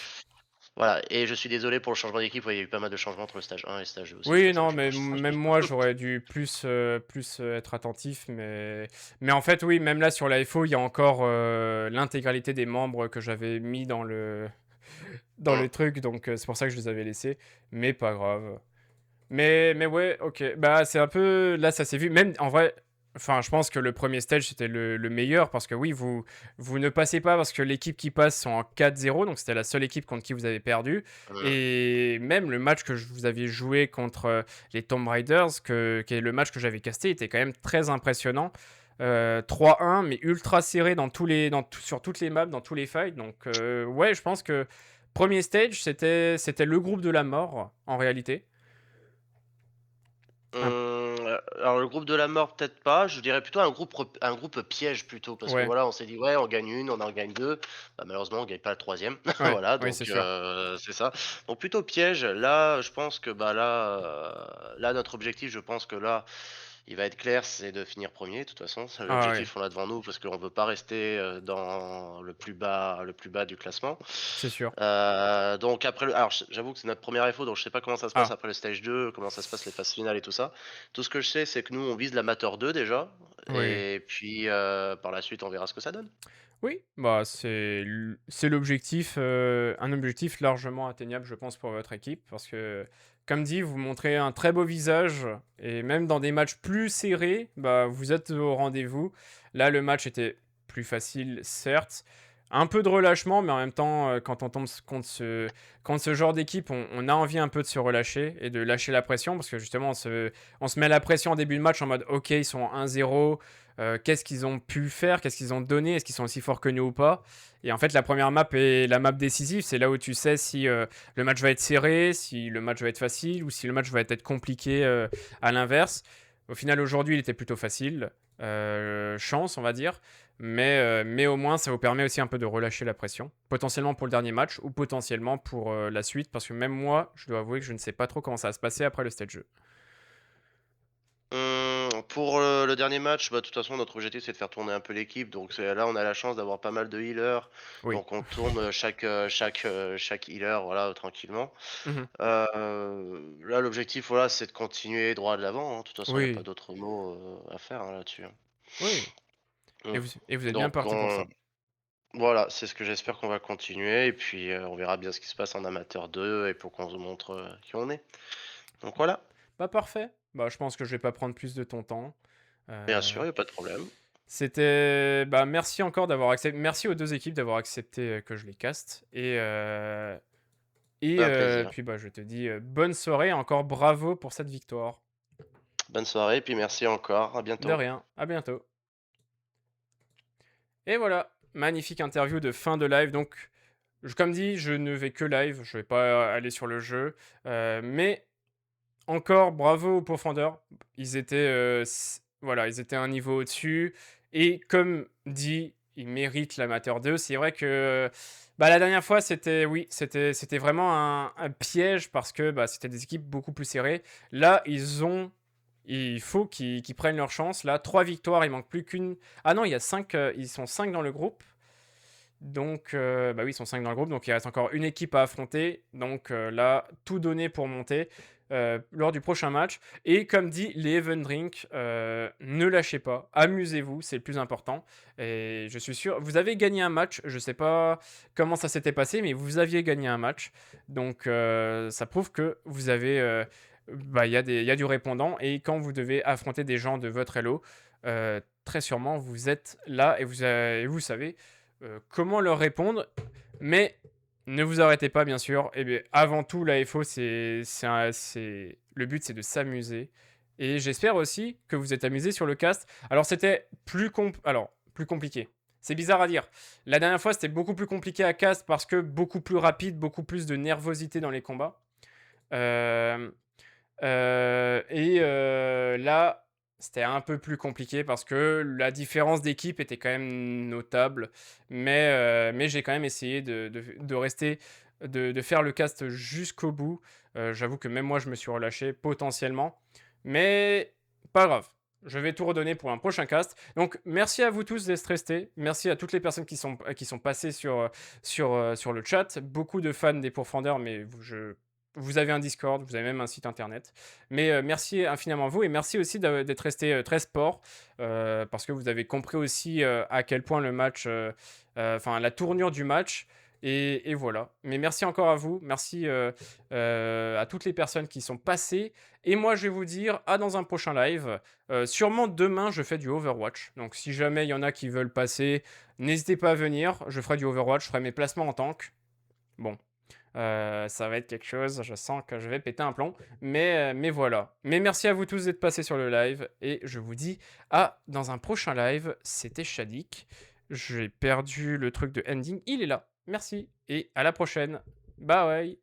Voilà. Et je suis désolé pour le changement d'équipe. Ouais, il y a eu pas mal de changements entre le stage 1 et le stage 2 aussi. C'est Oui, pour ça que non, je mais pense. même moi, j'aurais dû plus être attentif. Mais en fait, oui, même là, sur la FO, il y a encore l'intégralité des membres que j'avais mis dans Hum, le truc. Donc, c'est pour ça que je les avais laissés. Mais pas grave. Mais ouais, ok. Bah, c'est un peu... Là, ça s'est vu. Même, en vrai, Enfin, je pense que le premier stage, c'était le meilleur parce que oui, vous ne passez pas parce que l'équipe qui passe sont en 4-0, donc c'était la seule équipe contre qui vous avez perdu. Mmh. Et même le match que vous aviez joué contre les Tomb Raiders, qui est le match que j'avais casté, était quand même très impressionnant. 3-1, mais ultra serré sur toutes les maps, dans tous les fights. Donc, ouais, je pense que premier stage, c'était le groupe de la mort en réalité. Un- Alors le groupe de la mort, peut-être pas, je dirais plutôt un groupe piège plutôt, parce que ouais, voilà, on s'est dit: «Ouais, on gagne une, on en gagne 2». Bah, malheureusement, on gagne pas la troisième. ouais, Voilà, oui, c'est donc sûr. c'est ça. Donc plutôt piège. Là, je pense que, bah, là, notre objectif, je pense que là, il va être clair, c'est de finir premier. De toute façon, c'est Ah ouais, l'objectif, on l'a devant nous parce qu'on veut pas rester, dans le plus bas du classement. c'est sûr. Donc après alors j'avoue que c'est notre première info, donc je sais pas comment ça se passe Ah, après le stage 2, comment ça se passe les phases finales et tout ça. Tout ce que je sais, c'est que nous, on vise l'amateur 2 déjà oui. et puis, par la suite, on verra ce que ça donne. Oui, bah, c'est l'objectif, un objectif largement atteignable, je pense, pour votre équipe. Parce que, comme dit, vous montrez un très beau visage. Et même dans des matchs plus serrés, bah, vous êtes au rendez-vous. Là, le match était plus facile, certes. Un peu de relâchement, mais en même temps, quand on tombe contre ce genre d'équipe, on a envie un peu de se relâcher et de lâcher la pression. Parce que justement, on se met la pression en début de match en mode, ok, ils sont 1-0. Qu'est-ce qu'ils ont pu faire, qu'est-ce qu'ils ont donné, est-ce qu'ils sont aussi forts que nous ou pas. Et en fait, la première map est la map décisive, c'est là où tu sais si le match va être serré, si le match va être facile ou si le match va être compliqué à l'inverse. Au final, aujourd'hui, il était plutôt facile, chance, on va dire. Mais au moins, ça vous permet aussi un peu de relâcher la pression, potentiellement pour le dernier match ou potentiellement pour la suite, parce que même moi, je dois avouer que je ne sais pas trop comment ça va se passer après le stage jeu. Pour, le dernier match, bah, de toute façon, notre objectif, c'est de faire tourner un peu l'équipe, donc c'est là, on a la chance d'avoir pas mal de healers, Oui. donc on tourne, chaque healer, voilà, tranquillement. Mhm. Là, l'objectif, voilà, c'est de continuer droit de l'avant, hein. De toute façon, il y a pas Oui, d'autre mot, à faire, hein, là-dessus, hein. oui. Mmh. Et vous êtes bien Donc parti pour on ça. voilà, c'est ce que j'espère qu'on va continuer et puis, on verra bien ce qui se passe en amateur 2 et pour qu'on se montre, qui on est. Donc voilà, Bah, parfait. Bah, je pense que je vais pas prendre plus de ton temps. bien sûr, Heu, il y a pas de problème. bah, merci encore d'avoir accepté. Merci aux 2 équipes d'avoir accepté, que je les caste et Un plaisir. puis, bah, je te dis, bonne soirée, encore bravo pour cette victoire. Bonne soirée, puis merci encore, à De bientôt. rien, à bientôt. Et voilà, magnifique interview de fin de live. Donc, comme dit, je ne vais que live, je vais pas aller sur le jeu, mais encore bravo aux Pourfendeurs. Ils étaient, voilà, ils étaient un niveau au-dessus et comme dit, ils méritent l'amateur 2. C'est vrai que, bah, la dernière fois, c'était vraiment un piège parce que, bah, c'était des équipes beaucoup plus serrées. Là, il faut qu'ils prennent leur chance. Là, 3 victoires, il manque plus qu'une. Ah non, il y a 5, ils sont 5 dans le groupe. Donc, bah oui, ils sont 5 dans le groupe, donc il reste encore une équipe à affronter. Donc là, tout donner pour monter lors du prochain match. Et comme dit les Even Drink, ne lâchez pas, amusez-vous, c'est le plus important. Et je suis sûr, vous avez gagné un match, je sais pas comment ça s'était passé, mais vous aviez gagné un match. Donc ça prouve que vous avez, bah, il y a du répondant. Et quand vous devez affronter des gens de votre elo, très sûrement, vous êtes là et vous savez comment leur répondre. Mais ne vous arrêtez pas, bien sûr. Et bien, avant tout, la FO, le but, c'est de s'amuser. Et j'espère aussi que vous êtes amusés sur le cast. Alors, c'était plus compliqué. C'est bizarre à dire. La dernière fois, c'était beaucoup plus compliqué à cast parce que beaucoup plus rapide, beaucoup plus de nervosité dans les combats. Euh, là, c'était un peu plus compliqué parce que la différence d'équipe était quand même notable. Mais j'ai quand même essayé de rester, de faire le cast jusqu'au bout. J'avoue que même moi, je me suis relâché potentiellement. Mais pas grave. Je vais tout redonner pour un prochain cast. Donc, merci à vous tous d'être restés. Merci à toutes les personnes qui sont passées sur le chat. Beaucoup de fans des Pourfendeurs, mais vous avez un Discord, vous avez même un site internet. Mais merci infiniment à vous et merci aussi d'être resté très sport parce que vous avez compris aussi à quel point le match, enfin la tournure du match Et voilà. Mais merci encore à vous. Merci à toutes les personnes qui sont passées. Et moi, je vais vous dire à dans un prochain live. Sûrement demain, je fais du Overwatch. Donc si jamais il y en a qui veulent passer, n'hésitez pas à venir. Je ferai du Overwatch, je ferai mes placements en tank. Bon, ça va être quelque chose. Je sens que je vais péter un plomb. Mais voilà. Mais merci à vous tous d'être passés sur le live. Et je vous dis à dans un prochain live. C'était Shadik. J'ai perdu le truc de ending. Il est là. Merci. Et à la prochaine. Bye.